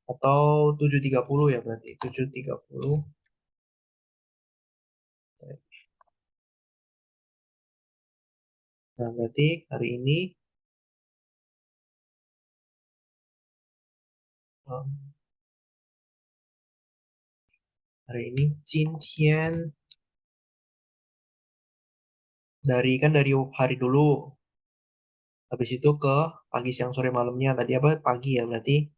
Atau 7:30 ya berarti. 7:30. Nah, berarti hari ini hari ini 今天 dari hari dulu. Habis itu ke pagi, siang, sore, malamnya. Tadi apa? Pagi ya, berarti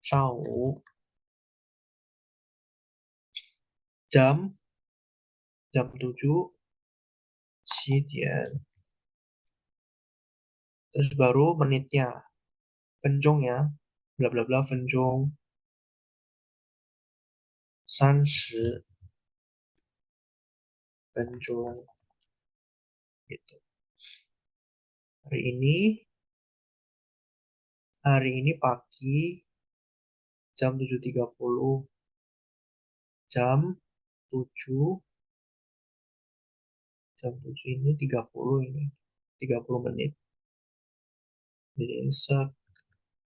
上午 jam 7 7:00. Terus baru menitnya. 分钟 ya. Bla bla bla 分钟 30 分钟 gitu. Hari ini pagi jam 7:30. Jam 7 ini 30 ini. 30 menit.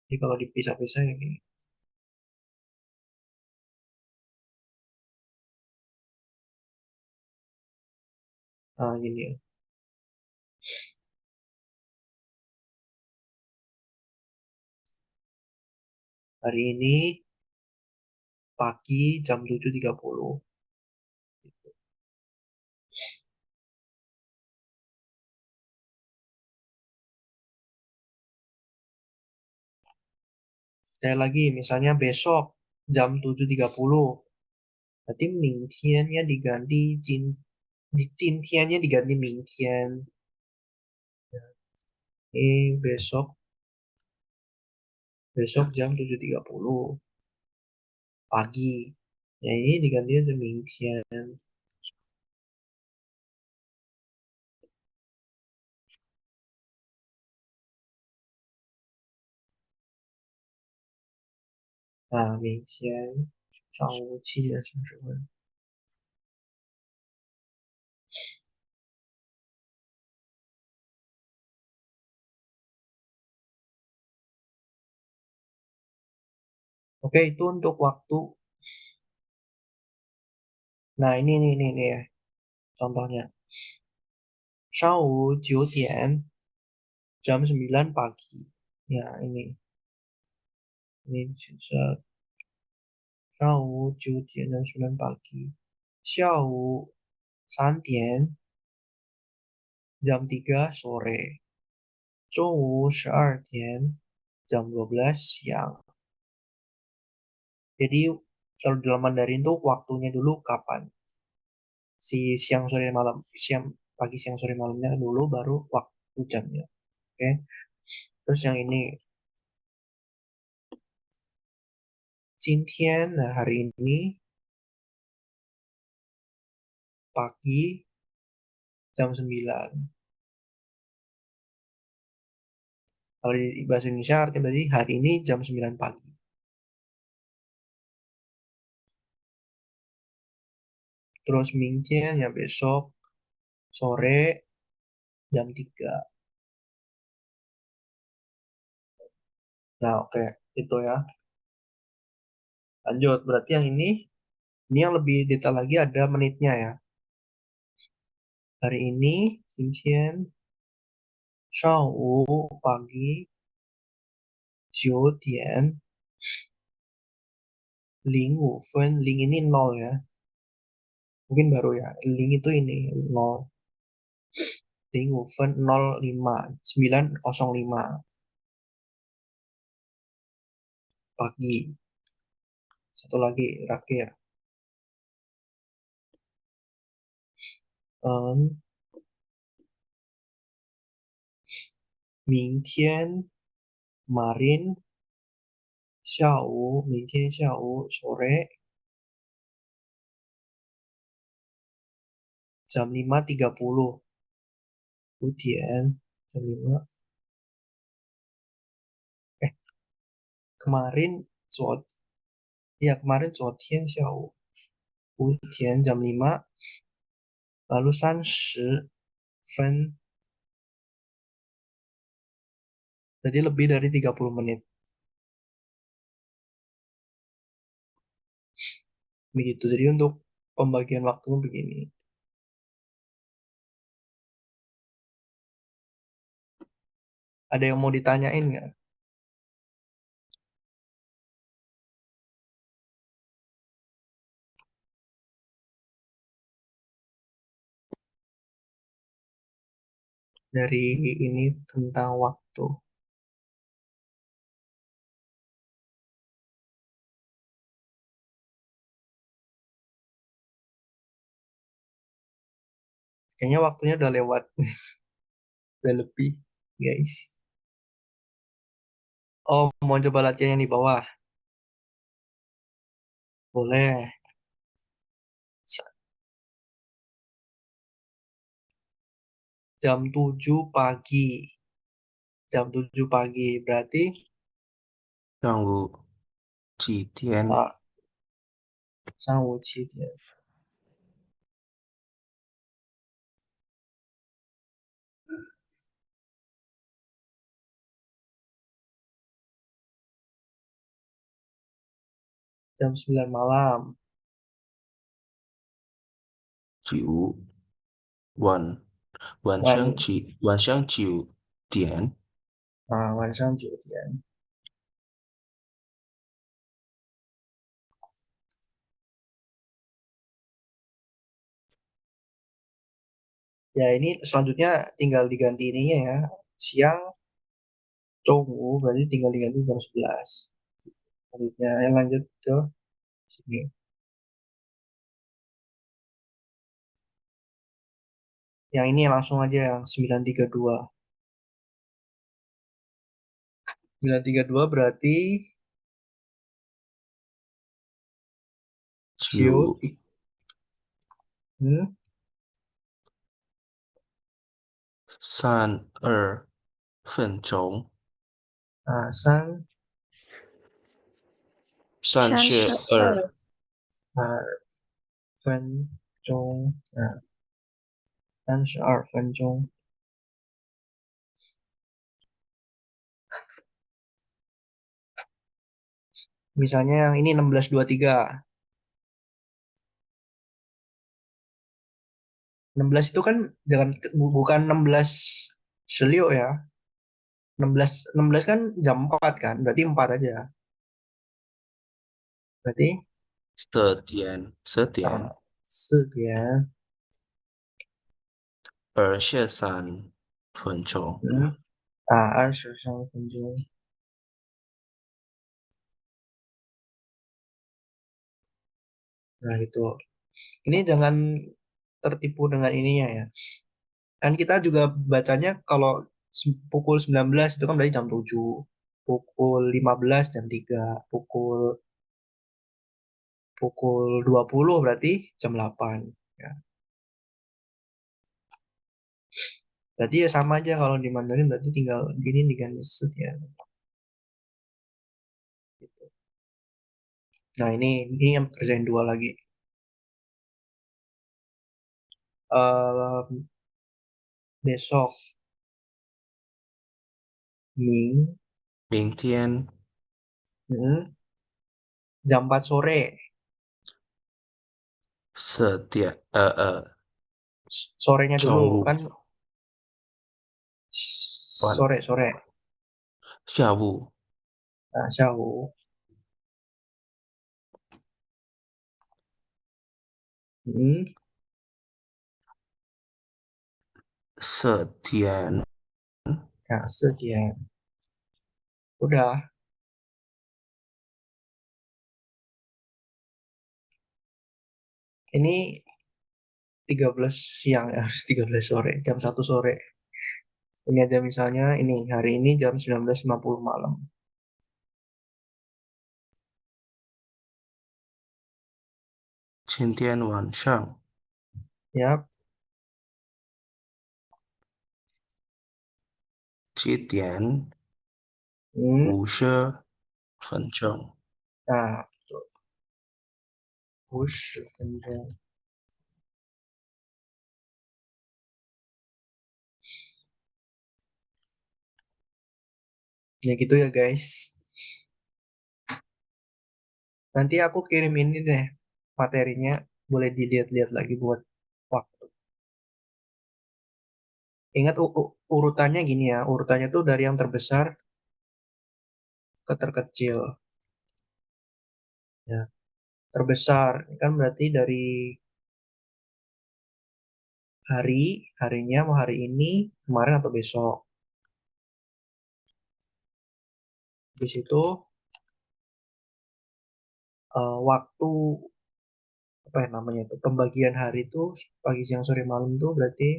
Jadi kalau dipisah-pisah ya gini. Nah, gini ya. Hari ini pagi jam 7:30. Sekali lagi, misalnya besok jam 7:30. Berarti 明天nya diganti 今天nya diganti 明天. Ini besok jam 7:30 pagi. Ya, ini diganti aja 明天. Nah, 明天上午7:30. Oke, itu untuk waktu. Nah, ini ya. Contohnya. 上午9点 jam 9 pagi. Ya, ini. Ini bisa 上午9点 jam 9 pagi. 下午3点 jam 3 sore. 中午12点 jam 12 siang. Jadi kalau dalam Mandarin tuh waktunya dulu kapan? Si siang sore malam, pagi siang sore malamnya dulu baru waktu jamnya. Oke. Terus yang ini 今天 nah hari ini pagi jam 9. Kalau di bahasa Indonesia artinya berarti hari ini jam 9 pagi. Terus 明天 ya besok sore jam 3. Nah, oke, itu ya. Lanjut, berarti yang ini yang lebih detail lagi ada menitnya ya. Hari ini 今天 上午 pagi 9:05 分 ling ini 0 ya. Mungkin baru ya. Ling itu ini 0. 05 05 9:05. pagi. Satu lagi terakhir. 明天 kemarin 下午 明天下午 sore jam 5.30 5点 jam 5 kemarin 昨天下午5点 jam 5 lalu 30分 berarti lebih dari 30 menit begitu. Jadi untuk pembagian waktunya begini. Ada yang mau ditanyain nggak? Dari ini tentang waktu. Kayaknya waktunya udah lewat. Udah lebih, guys. Oh, mau coba latihan yang di bawah? Boleh. Jam 7 pagi. Jam 7 pagi. Berarti 上午几点？ 上午7点. Jam 9 malam. 九晚上9点。 Nah, 晚上9点. Ya, ini selanjutnya tinggal diganti ininya ya. Siang, Cowu, berarti tinggal diganti jam 11. Selanjutnya, yang lanjut ke sini. Yang ini langsung aja yang 9.32. 9.32 berarti 九嗯32分钟。啊三32分钟32分钟. Misalnya yang ini 16.23. 16 itu kan bukan 16 Selio ya. 16 kan jam 4 kan. Berarti 4 aja. Berarti 10点4点23分钟。23分钟. Nah, itu. Ini jangan tertipu dengan ininya ya. Kan kita juga bacanya kalau pukul 19 itu kan berarti jam 7. Pukul 15 jam 3. Pukul 20 berarti jam 8. Ya. Berarti ya sama aja kalau di Mandarin berarti tinggal gini diganti set ya. Gitu. Nah, ini yang kerjain dua lagi. Besok 明明天 mm, jam 4 sore. 4点Sorenya dulu 中午 kan sore. 下午 Nah, 下午 mm, 4点 nah 4点. Udah. Ini 13 siang ya, harus 13 sore, jam 1 sore. Ini aja misalnya ini hari ini jam 19.50 malam. 今天晚上 Ya, 7点 hmm. 50分钟。 Nah, push 10 分钟. Ya gitu ya guys. Nanti aku kirim ini deh materinya, boleh dilihat-lihat lagi buat waktu. Ingat urutannya gini ya, urutannya tuh dari yang terbesar ke terkecil. Ya, terbesar kan berarti dari harinya mau hari ini, kemarin atau besok. Habis itu waktu apa ya namanya itu pembagian hari itu pagi siang sore malam tuh berarti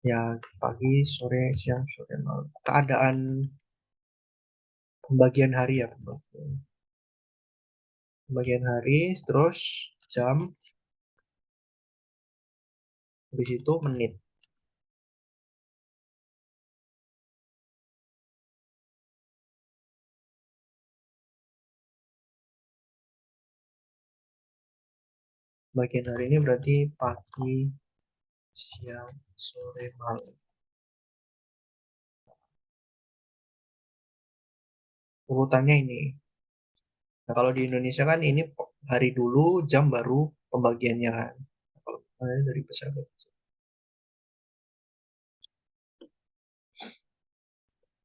ya pagi sore siang sore malam keadaan pembagian hari ya pembagian hari terus jam habis itu menit. Bagian hari ini berarti pagi siang sore malam urutannya ini. Nah, kalau di Indonesia kan ini hari dulu, jam baru pembagiannya kan. Kalau dari besar ke kecil.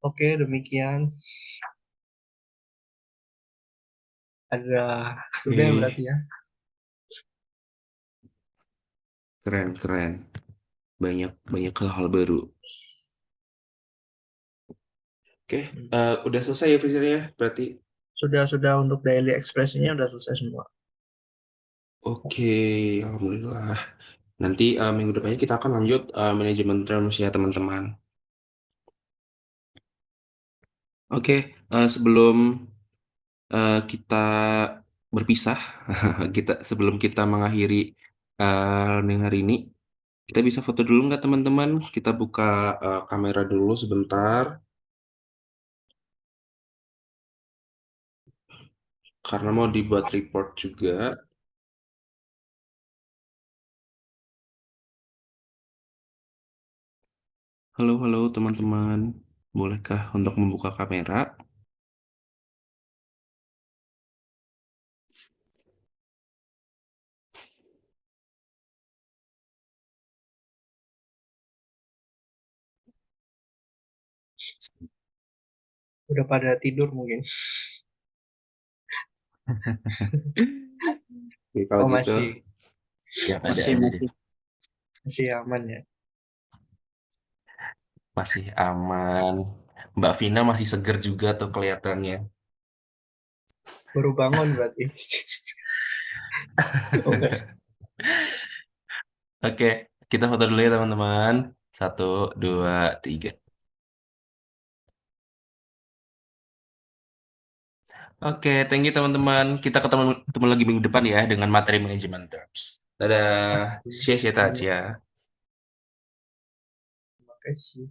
Oke, demikian. Ada sudah ya berarti ya. Keren. Banyak hal-hal baru. Oke, udah selesai ya Priscilia ya, berarti. Sudah untuk daily express-nya udah selesai semua. Oke, alhamdulillah. Nanti minggu depannya kita akan lanjut manajemen terms ya teman-teman. Oke, sebelum kita berpisah, sebelum kita mengakhiri learning hari ini, kita bisa foto dulu nggak teman-teman? Kita buka kamera dulu sebentar. Karena mau dibuat report juga. Halo teman-teman. Bolehkah untuk membuka kamera? Udah pada tidur mungkin. Oke, kalau Oh gitu masih ya ada aja deh. masih aman ya. Masih aman. Mbak Vina masih seger juga tuh kelihatannya. Baru bangun berarti. Oh, enggak. Oke, kita foto dulu ya teman-teman. 1, 2, 3. Oke, thank you teman-teman. Kita ketemu lagi minggu depan ya dengan materi manajemen terms. Dadah. 谢谢大家。Terima kasih.